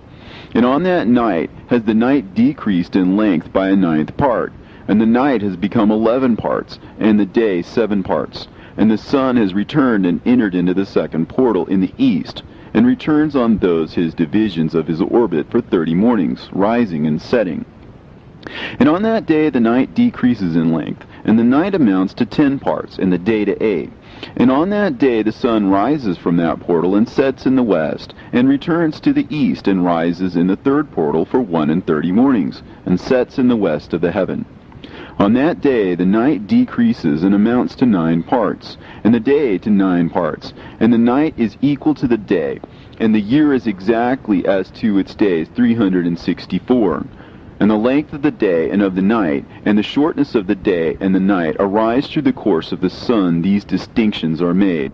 And on that night has the night decreased in length by a 9th part, and the night has become 11 parts, and the day 7 parts. And the sun has returned and entered into the 2nd portal in the east, and returns on those his divisions of his orbit for 30 mornings, rising and setting. And on that day the night decreases in length, and the night amounts to 10 parts, and the day to 8. And on that day the sun rises from that portal, and sets in the west, and returns to the east, and rises in the 3rd portal for 31 mornings, and sets in the west of the heaven. On that day the night decreases and amounts to 9 parts, and the day to 9 parts, and the night is equal to the day, and the year is exactly as to its days 364. And the length of the day and of the night, and the shortness of the day and the night arise through the course of the sun. These distinctions are made.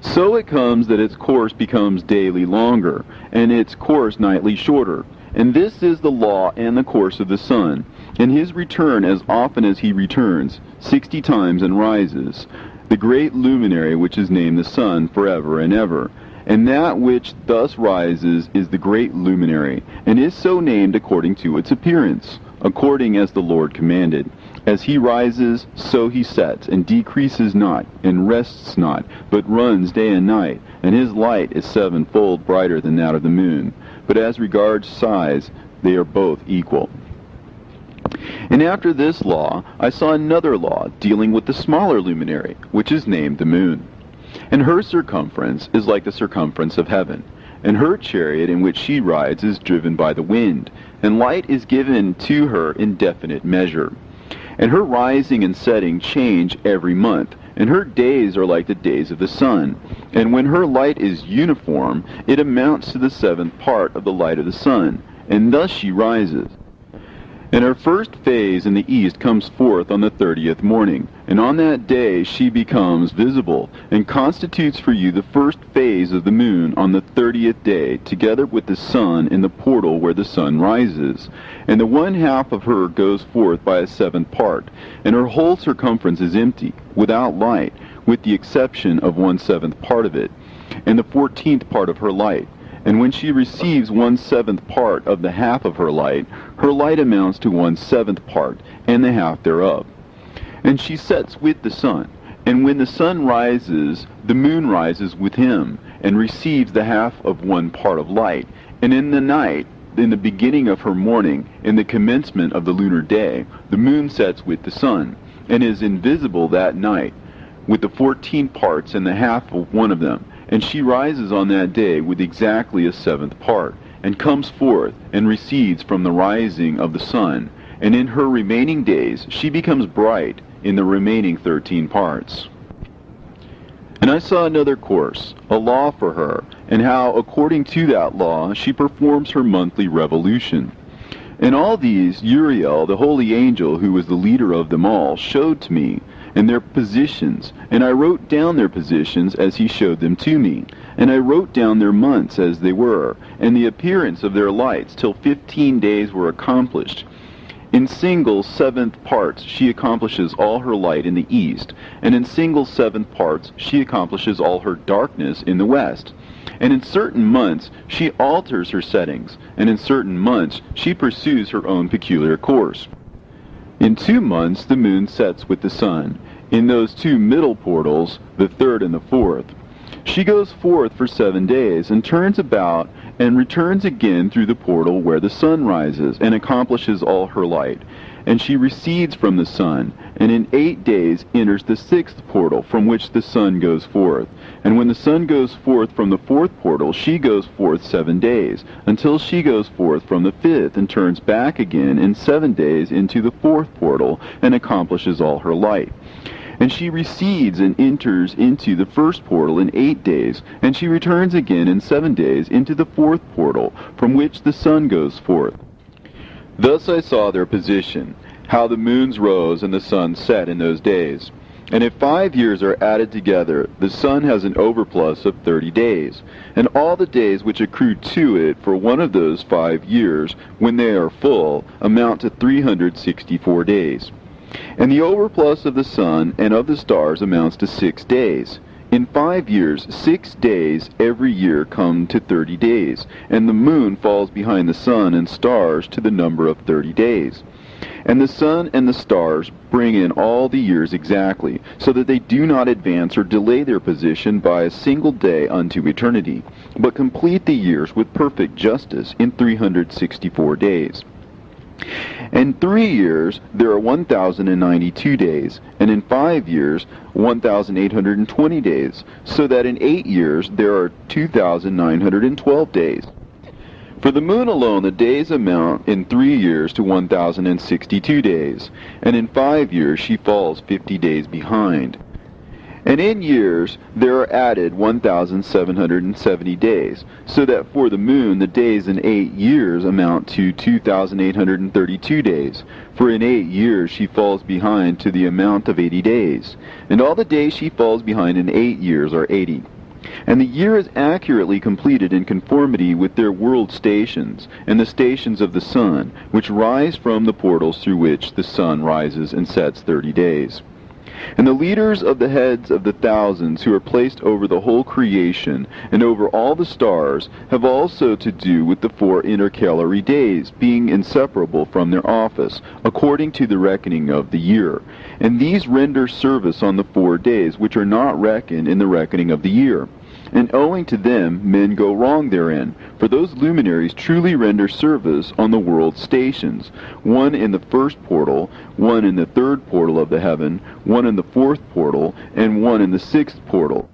So it comes that its course becomes daily longer, and its course nightly shorter. And this is the law and the course of the sun, and his return as often as he returns, 60 times and rises, the great luminary which is named the sun forever and ever. And that which thus rises is the great luminary, and is so named according to its appearance, according as the Lord commanded. As he rises, so he sets, and decreases not, and rests not, but runs day and night, and his light is 7-fold brighter than that of the moon. But as regards size, they are both equal. And after this law, I saw another law dealing with the smaller luminary, which is named the moon. And her circumference is like the circumference of heaven, and her chariot in which she rides is driven by the wind, and light is given to her in definite measure. And her rising and setting change every month, and her days are like the days of the sun. And when her light is uniform, it amounts to the 7th part of the light of the sun, and thus she rises. And her first phase in the east comes forth on the 30th morning, and on that day she becomes visible, and constitutes for you the first phase of the moon on the 30th day, together with the sun in the portal where the sun rises. And the one half of her goes forth by a seventh part, and her whole circumference is empty, without light, with the exception of 1/7 part of it, and the 14th part of her light. And when she receives 1/7 part of the half of her light amounts to 1/7 part, and the half thereof. And she sets with the sun, and when the sun rises, the moon rises with him, and receives the half of 1 part of light. And in the night, in the beginning of her morning, in the commencement of the lunar day, the moon sets with the sun, and is invisible that night, with the 14 parts and the half of one of them. And she rises on that day with exactly a 7th part, and comes forth, and recedes from the rising of the sun. And in her remaining days she becomes bright in the remaining 13 parts. And I saw another course, a law for her, and how according to that law she performs her monthly revolution. And all these Uriel, the holy angel who was the leader of them all, showed to me, and their positions, and I wrote down their positions as he showed them to me, and I wrote down their months as they were, and the appearance of their lights, till 15 days were accomplished. In single 7th parts she accomplishes all her light in the east, and in single 7th parts she accomplishes all her darkness in the west. And in certain months she alters her settings, and in certain months she pursues her own peculiar course. In 2 months the moon sets with the sun, in those 2 middle portals, the 3rd and the 4th. She goes forth for 7 days, and turns about, and returns again through the portal where the sun rises, and accomplishes all her light. And she recedes from the sun, and in 8 days enters the 6th portal, from which the sun goes forth. And when the sun goes forth from the 4th portal, she goes forth 7 days, until she goes forth from the 5th, and turns back again in 7 days into the 4th portal, and accomplishes all her light. And she recedes and enters into the 1st portal in 8 days, and she returns again in 7 days into the 4th portal, from which the sun goes forth. Thus I saw their position, how the moons rose and the sun set in those days. And if 5 years are added together, the sun has an overplus of 30 days, and all the days which accrue to it for one of those 5 years, when they are full, amount to 364 days. And the overplus of the sun and of the stars amounts to 6 days. In 5 years, 6 days every year come to 30 days, and the moon falls behind the sun and stars to the number of 30 days. And the sun and the stars bring in all the years exactly, so that they do not advance or delay their position by a single day unto eternity, but complete the years with perfect justice in 364 days. In 3 years there are 1,092 days, and in 5 years 1,820 days, so that in 8 years there are 2,912 days. For the moon alone the days amount in 3 years to 1,062 days, and in 5 years she falls 50 days behind. And in years there are added 1,770 days, so that for the moon the days in 8 years amount to 2,832 days. For in 8 years she falls behind to the amount of 80 days, and all the days she falls behind in 8 years are 80. And the year is accurately completed in conformity with their world stations, and the stations of the sun, which rise from the portals through which the sun rises and sets 30 days. And the leaders of the heads of the thousands who are placed over the whole creation and over all the stars have also to do with the 4 intercalary days, being inseparable from their office, according to the reckoning of the year. And these render service on the 4 days, which are not reckoned in the reckoning of the year. And owing to them men go wrong therein, for those luminaries truly render service on the world stations, one in the 1st portal, one in the 3rd portal of the heaven, one in the 4th portal, and one in the 6th portal.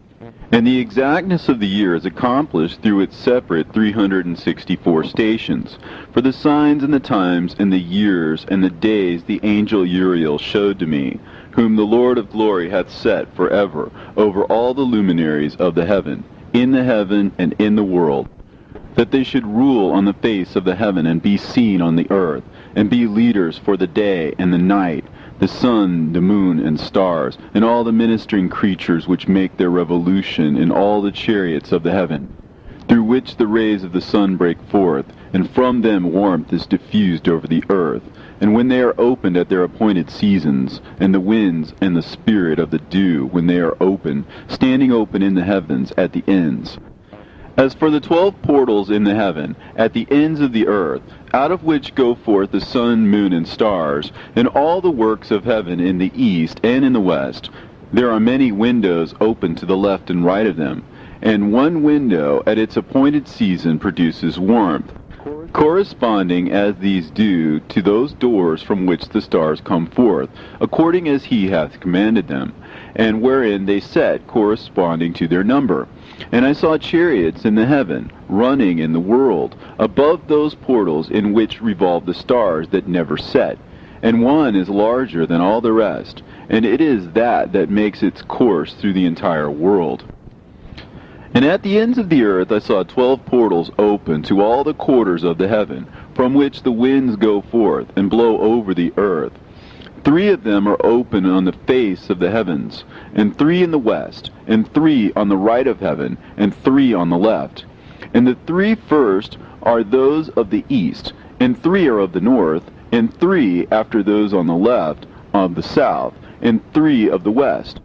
And the exactness of the year is accomplished through its separate 364 stations. For the signs and the times and the years and the days the angel Uriel showed to me, whom the Lord of glory hath set forever over all the luminaries of the heaven, in the heaven and in the world, that they should rule on the face of the heaven and be seen on the earth, and be leaders for the day and the night, the sun, the moon, and stars, and all the ministering creatures which make their revolution in all the chariots of the heaven, through which the rays of the sun break forth, and from them warmth is diffused over the earth. And when they are opened at their appointed seasons, and the winds and the spirit of the dew, when they are open, standing open in the heavens at the ends. As for the 12 portals in the heaven, at the ends of the earth, out of which go forth the sun, moon, and stars, and all the works of heaven in the east and in the west, there are many windows open to the left and right of them, and one window at its appointed season produces warmth, corresponding as these do to those doors from which the stars come forth, according as he hath commanded them, and wherein they set corresponding to their number. And I saw chariots in the heaven, running in the world, above those portals in which revolve the stars that never set. And one is larger than all the rest, and it is that makes its course through the entire world. And at the ends of the earth I saw 12 portals open to all the quarters of the heaven, from which the winds go forth, and blow over the earth. 3 of them are open on the face of the heavens, and 3 in the west, and 3 on the right of heaven, and 3 on the left. And the 3 first are those of the east, and 3 are of the north, and 3 after those on the left of the south, and 3 of the west.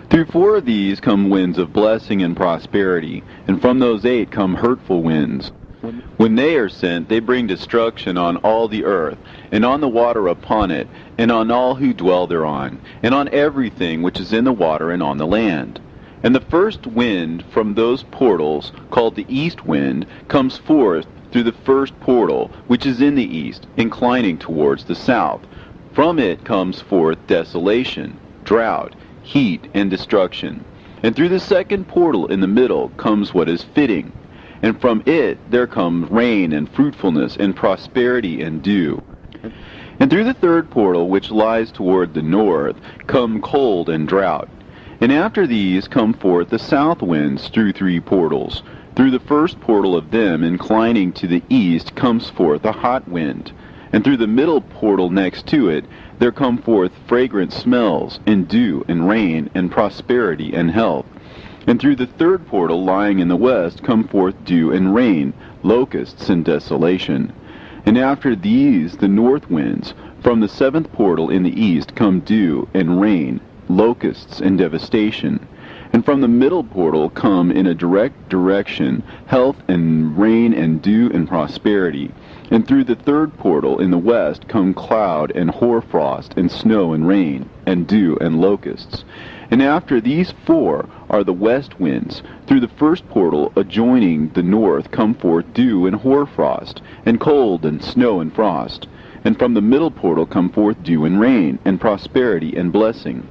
Through 4 of these come winds of blessing and prosperity, and from those 8 come hurtful winds. When they are sent, they bring destruction on all the earth, and on the water upon it, and on all who dwell thereon, and on everything which is in the water and on the land. And the first wind from those portals, called the east wind, comes forth through the first portal, which is in the east, inclining towards the south. From it comes forth desolation, drought, heat, and destruction. And through the second portal in the middle comes what is fitting. And from it there comes rain and fruitfulness and prosperity and dew. And through the third portal, which lies toward the north, come cold and drought. And after these come forth the south winds through 3 portals. Through the first portal of them, inclining to the east, comes forth a hot wind. And through the middle portal next to it, there come forth fragrant smells, and dew, and rain, and prosperity, and health. And through the third portal lying in the west come forth dew and rain, locusts and desolation. And after these the north winds, from the 7th portal in the east come dew and rain, locusts and devastation. And from the middle portal come in a direct direction health and rain and dew and prosperity. And through the third portal in the west come cloud and hoarfrost and snow and rain, and dew and locusts. And after these 4 are the west winds. Through the first portal adjoining the north come forth dew and hoarfrost, and cold and snow and frost. And from the middle portal come forth dew and rain, and prosperity and blessing.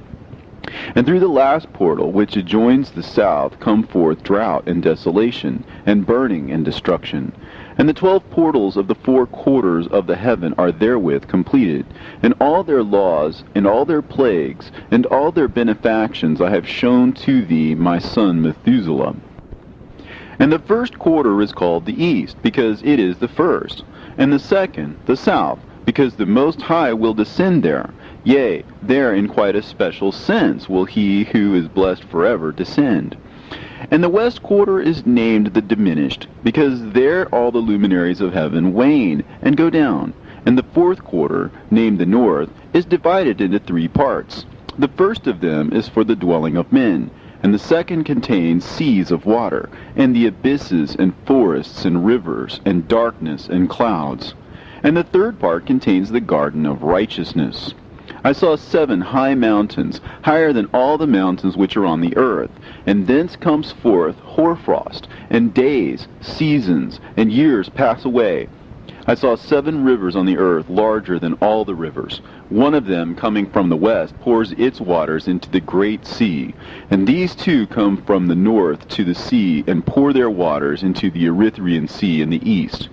And through the last portal, which adjoins the south, come forth drought and desolation, and burning and destruction. And the 12 portals of the 4 quarters of the heaven are therewith completed. And all their laws, and all their plagues, and all their benefactions I have shown to thee, my son Methuselah. And the first quarter is called the east, because it is the first. And the second, the south, because the Most High will descend there. Yea, there in quite a special sense will he who is blessed forever descend. And the west quarter is named the diminished, because there all the luminaries of heaven wane and go down. And the 4th quarter, named the north, is divided into 3 parts. The first of them is for the dwelling of men, and the second contains seas of water, and the abysses and forests and rivers, and darkness and clouds. And the third part contains the garden of righteousness. I saw 7 high mountains, higher than all the mountains which are on the earth, and thence comes forth hoarfrost, and days, seasons, and years pass away. I saw 7 rivers on the earth, larger than all the rivers. One of them, coming from the west, pours its waters into the great sea. And these 2 come from the north to the sea, and pour their waters into the Erythraean sea in the east.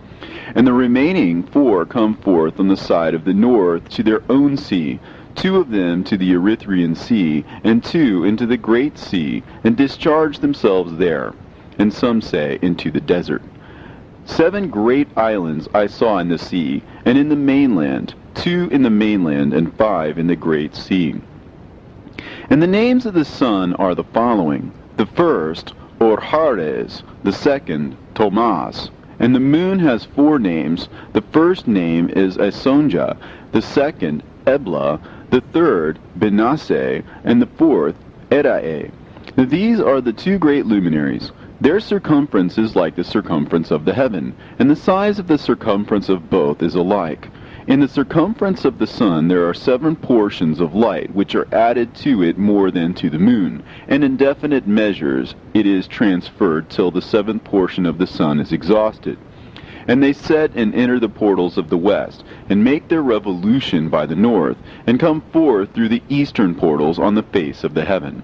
And the remaining 4 come forth on the side of the north to their own sea, 2 of them to the Erythraean sea, and 2 into the great sea, and discharge themselves there, and some say into the desert. 7 great islands I saw in the sea, and in the mainland, 2 in the mainland, and 5 in the great sea. And the names of the sun are the following: the first, Orhares; the second, Tomas. And the moon has 4 names. The first name is Asonja, the second, Ebla, the third, Benasse, and the fourth, Erae. These are the 2 great luminaries. Their circumference is like the circumference of the heaven, and the size of the circumference of both is alike. In the circumference of the sun there are 7 portions of light, which are added to it more than to the moon, and in definite measures it is transferred till the 7th portion of the sun is exhausted. And they set and enter the portals of the west, and make their revolution by the north, and come forth through the eastern portals on the face of the heaven.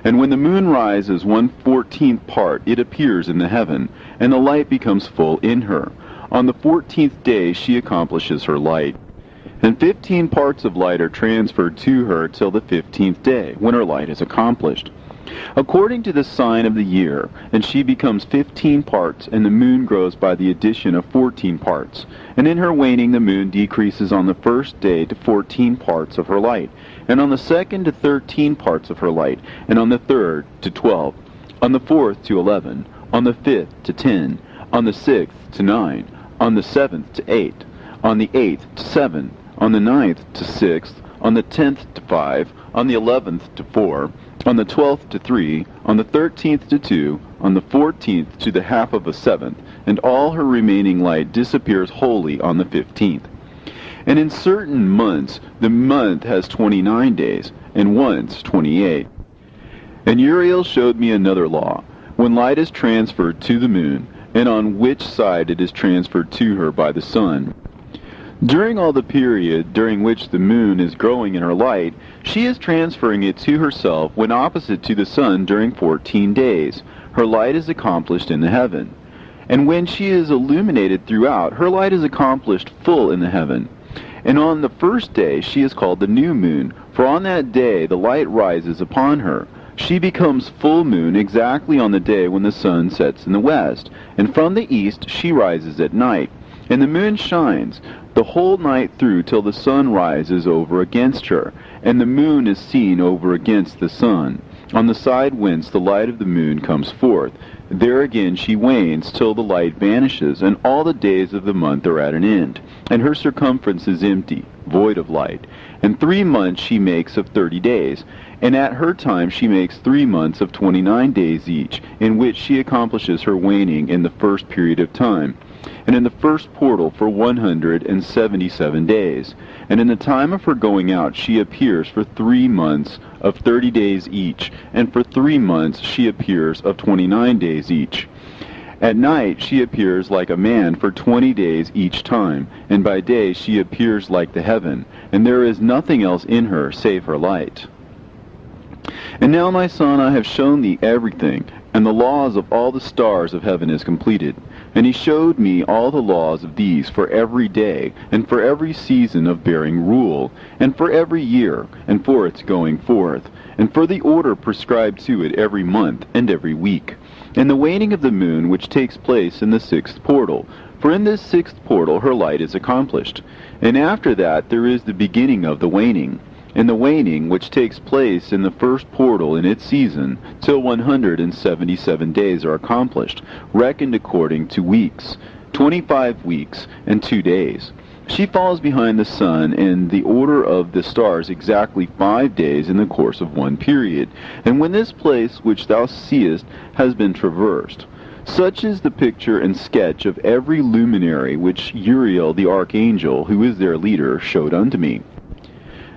And when the moon rises 1/14th part, it appears in the heaven, and the light becomes full in her. On the 14th day she accomplishes her light. And 15 parts of light are transferred to her till the 15th day, when her light is accomplished, according to the sign of the year, and she becomes 15 parts, and the moon grows by the addition of 14 parts. And in her waning the moon decreases on the first day to 14 parts of her light, and on the second to 13 parts of her light, and on the third to 12, on the fourth to 11, on the 5th to 10, on the 6th to 9, on the 7th to 8, on the 8th to 7, on the 9th to 6, on the 10th to 5, on the 11th to 4, on the 12th to 3, on the 13th to 2, on the 14th to the half of a 7th, and all her remaining light disappears wholly on the 15th. And in certain months the month has 29 days, and once 28. And Uriel showed me another law, when light is transferred to the moon, and on which side it is transferred to her by the sun. During all the period during which the moon is growing in her light, she is transferring it to herself when opposite to the sun during 14 days. Her light is accomplished in the heaven. And when she is illuminated throughout, her light is accomplished full in the heaven. And on the first day she is called the new moon, for on that day the light rises upon her. She becomes full moon exactly on the day when the sun sets in the west, and from the east she rises at night. And the moon shines the whole night through till the sun rises over against her, and the moon is seen over against the sun, on the side whence the light of the moon comes forth. There again she wanes till the light vanishes, and all the days of the month are at an end, and her circumference is empty, void of light. And 3 months she makes of 30 days, and at her time she makes 3 months of 29 days each, in which she accomplishes her waning in the first period of time, and in the first portal for 177 days. And in the time of her going out she appears for 3 months of 30 days each, and for 3 months she appears of 29 days each. At night she appears like a man for 20 days each time, and by day she appears like the heaven, and there is nothing else in her save her light. And now, my son, I have shown thee everything, and the laws of all the stars of heaven is completed. And he showed me all the laws of these for every day, and for every season of bearing rule, and for every year, and for its going forth, and for the order prescribed to it every month and every week, and the waning of the moon which takes place in the 6th portal. For in this 6th portal her light is accomplished. And after that there is the beginning of the waning, and the waning which takes place in the 1st portal in its season, till 177 days are accomplished, reckoned according to weeks, 25 weeks and 2 days. She falls behind the sun in the order of the stars exactly 5 days in the course of one period. And when this place which thou seest has been traversed, such is the picture and sketch of every luminary which Uriel the archangel, who is their leader, showed unto me.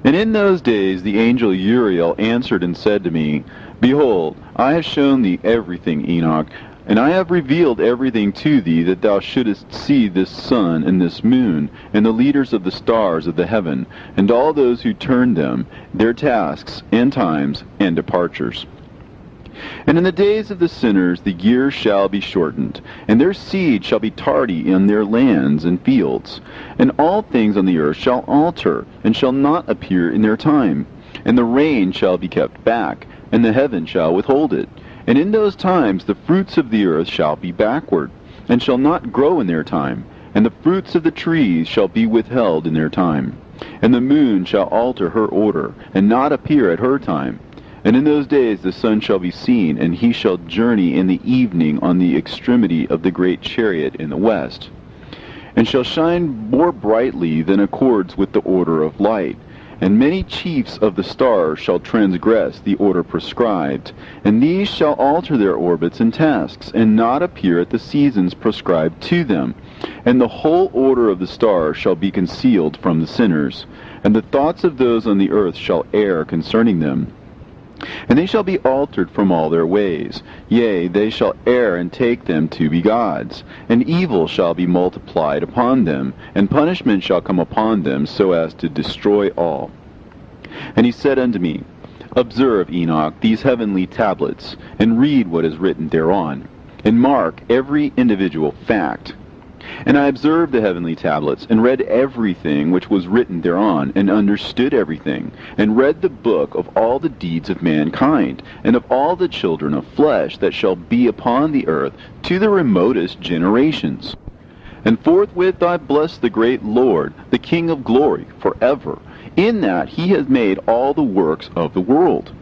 And in those days the angel Uriel answered and said to me, Behold, I have shown thee everything, Enoch, and I have revealed everything to thee, that thou shouldest see this sun and this moon, and the leaders of the stars of the heaven, and all those who turn them, their tasks, and times, and departures. And in the days of the sinners the years shall be shortened, and their seed shall be tardy in their lands and fields. And all things on the earth shall alter, and shall not appear in their time. And the rain shall be kept back, and the heaven shall withhold it. And in those times the fruits of the earth shall be backward. and shall not grow in their time, and the fruits of the trees shall be withheld in their time. And the moon shall alter her order, and not appear at her time. And in those days the sun shall be seen, and he shall journey in the evening on the extremity of the great chariot in the west, and shall shine more brightly than accords with the order of light. And many chiefs of the stars shall transgress the order prescribed, and these shall alter their orbits and tasks, and not appear at the seasons prescribed to them. And the whole order of the stars shall be concealed from the sinners, and the thoughts of those on the earth shall err concerning them. And they shall be altered from all their ways. Yea, they shall err and take them to be gods. And evil shall be multiplied upon them, and punishment shall come upon them, so as to destroy all. And he said unto me, Observe, Enoch, these heavenly tablets, and read what is written thereon, and mark every individual fact. And I observed the heavenly tablets, and read everything which was written thereon, and understood everything, and read the book of all the deeds of mankind, and of all the children of flesh that shall be upon the earth, to the remotest generations. And forthwith I blessed the great Lord, the King of glory, forever, in that he has made all the works of the world.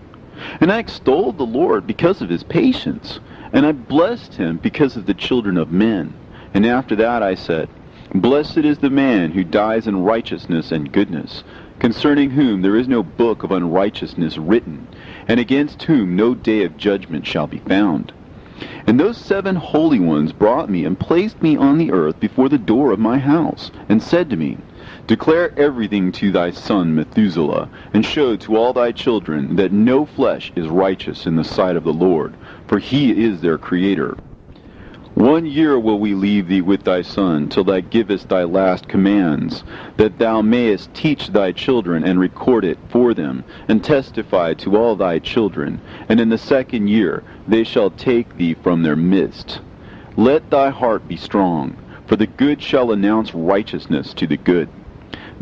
And I extolled the Lord because of his patience, and I blessed him because of the children of men. And after that I said, Blessed is the man who dies in righteousness and goodness, concerning whom there is no book of unrighteousness written, and against whom no day of judgment shall be found. And those 7 holy ones brought me and placed me on the earth before the door of my house, and said to me, Declare everything to thy son Methuselah, and show to all thy children that no flesh is righteous in the sight of the Lord, for he is their Creator. 1 year will we leave thee with thy son, till thou givest thy last commands, that thou mayest teach thy children, and record it for them, and testify to all thy children. And in the 2nd year they shall take thee from their midst. Let thy heart be strong, for the good shall announce righteousness to the good.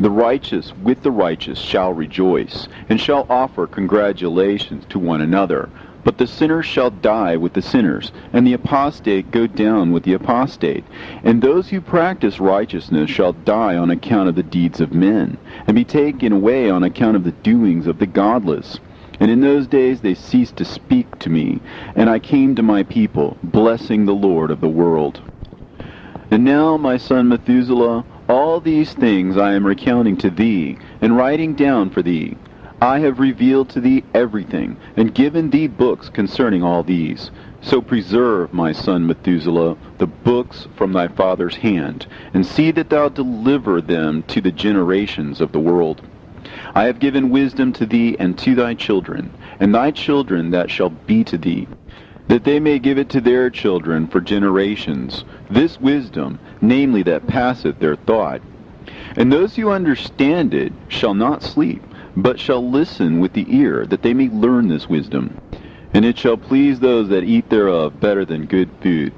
The righteous with the righteous shall rejoice, and shall offer congratulations to one another. But the sinner shall die with the sinners, and the apostate go down with the apostate. And those who practice righteousness shall die on account of the deeds of men, and be taken away on account of the doings of the godless. And in those days they ceased to speak to me, and I came to my people, blessing the Lord of the world. And now, my son Methuselah, all these things I am recounting to thee, and writing down for thee. I have revealed to thee everything, and given thee books concerning all these. So preserve, my son Methuselah, the books from thy father's hand, and see that thou deliver them to the generations of the world. I have given wisdom to thee and to thy children, and thy children that shall be to thee, that they may give it to their children for generations, this wisdom, namely that passeth their thought. And those who understand it shall not sleep, but shall listen with the ear, that they may learn this wisdom. And it shall please those that eat thereof better than good food.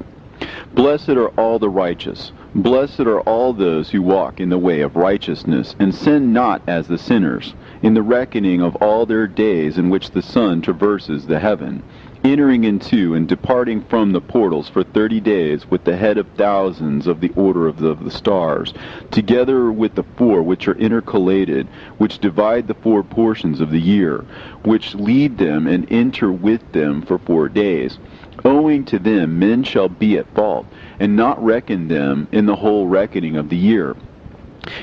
Blessed are all the righteous. Blessed are all those who walk in the way of righteousness, and sin not as the sinners, in the reckoning of all their days in which the sun traverses the heaven, entering into and departing from the portals for 30 days with the head of thousands of the order of the stars, together with the 4 which are intercalated, which divide the 4 portions of the year, which lead them and enter with them for 4 days. Owing to them men shall be at fault, and not reckon them in the whole reckoning of the year.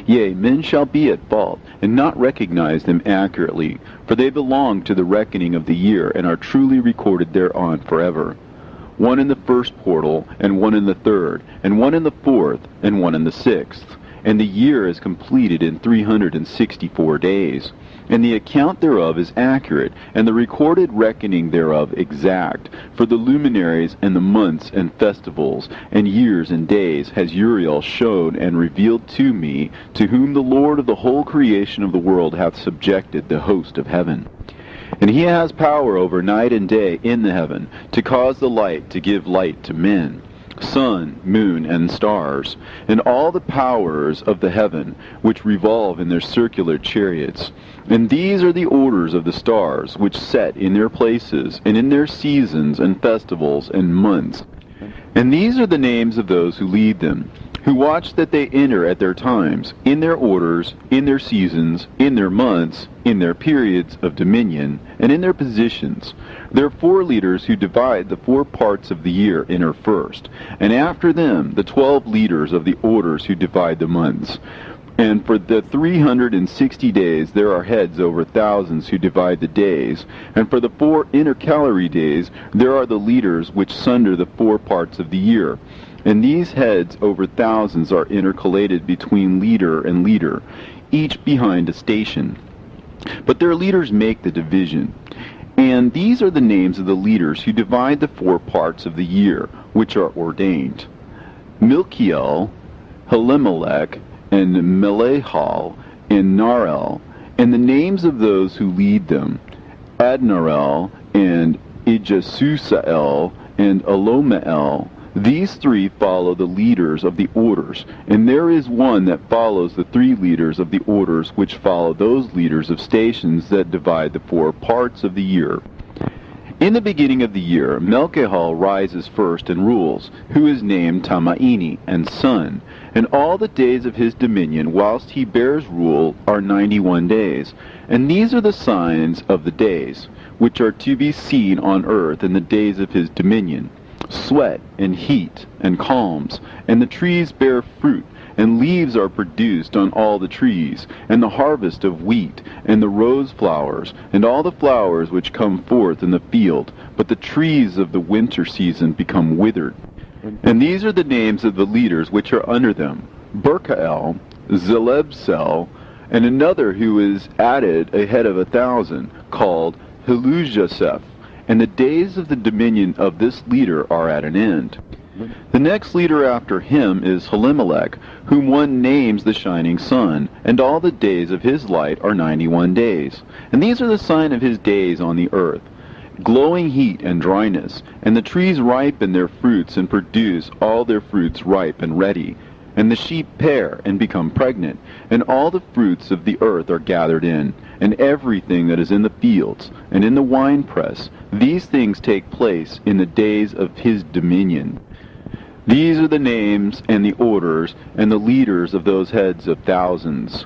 Yea, men shall be at fault, and not recognize them accurately, for they belong to the reckoning of the year, and are truly recorded thereon forever. 1 in the 1st portal, and 1 in the 3rd, and 1 in the 4th, and 1 in the 6th. And the year is completed in 364 days. And the account thereof is accurate, and the recorded reckoning thereof exact. For the luminaries and the months and festivals and years and days has Uriel showed and revealed to me, to whom the Lord of the whole creation of the world hath subjected the host of heaven. And he has power over night and day in the heaven, to cause the light to give light to men, sun, moon, and stars, and all the powers of the heaven, which revolve in their circular chariots. And these are the orders of the stars, which set in their places, and in their seasons, and festivals, and months. And these are the names of those who lead them, who watch that they enter at their times, in their orders, in their seasons, in their months, in their periods of dominion, and in their positions. There are 4 leaders who divide the 4 parts of the year enter first, and after them the 12 leaders of the orders who divide the months. And for the 360 days there are heads over thousands who divide the days, and for the 4 intercalary days there are the leaders which sunder the 4 parts of the year. And these heads over thousands are intercalated between leader and leader, each behind a station. But their leaders make the division. And these are the names of the leaders who divide the 4 parts of the year, which are ordained: Milkiel, Helimelech, and Melehal, and Narel, and the names of those who lead them: Adnarel, and Ijasusael, and Elomeel. These 3 follow the leaders of the orders, and there is one that follows the 3 leaders of the orders which follow those leaders of stations that divide the 4 parts of the year. In the beginning of the year, Melchihal rises first and rules, who is named Tamaini, and son, and all the days of his dominion whilst he bears rule are 91 days. And these are the signs of the days, which are to be seen on earth in the days of his dominion: sweat, and heat, and calms, and the trees bear fruit, and leaves are produced on all the trees, and the harvest of wheat, and the rose flowers, and all the flowers which come forth in the field, but the trees of the winter season become withered. And these are the names of the leaders which are under them: Baraqel, Zelebsel, and another who is added a head of 1,000, called Helujaseph. And the days of the dominion of this leader are at an end. The next leader after him is Helimelech, whom one names the shining sun, and all the days of his light are 91 days. And these are the sign of his days on the earth: glowing heat and dryness, and the trees ripen their fruits and produce all their fruits ripe and ready. And the sheep pair and become pregnant, and all the fruits of the earth are gathered in, and everything that is in the fields, and in the winepress. These things take place in the days of his dominion. These are the names and the orders and the leaders of those heads of thousands: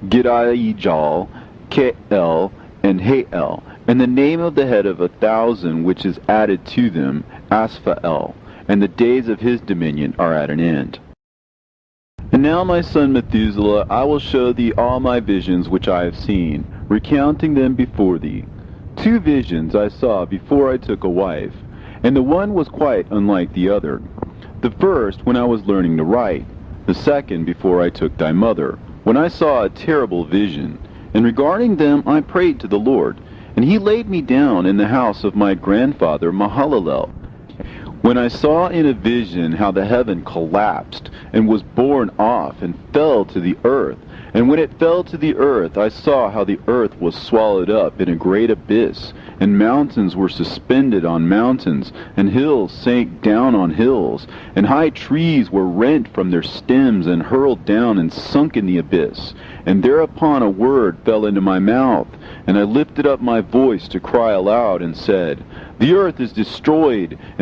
Gidaijal, Kael, and Hael, and the name of the head of 1,000 which is added to them, Asphael, and the days of his dominion are at an end. And now, my son Methuselah, I will show thee all my visions which I have seen, recounting them before thee. 2 visions I saw before I took a wife, and the one was quite unlike the other. The first when I was learning to write, the second before I took thy mother, when I saw a terrible vision. And regarding them I prayed to the Lord, and he laid me down in the house of my grandfather Mahalalel. When I saw in a vision how the heaven collapsed, and was borne off, and fell to the earth, and when it fell to the earth, I saw how the earth was swallowed up in a great abyss, and mountains were suspended on mountains, and hills sank down on hills, and high trees were rent from their stems, and hurled down and sunk in the abyss. And thereupon a word fell into my mouth, and I lifted up my voice to cry aloud, and said, The earth is destroyed,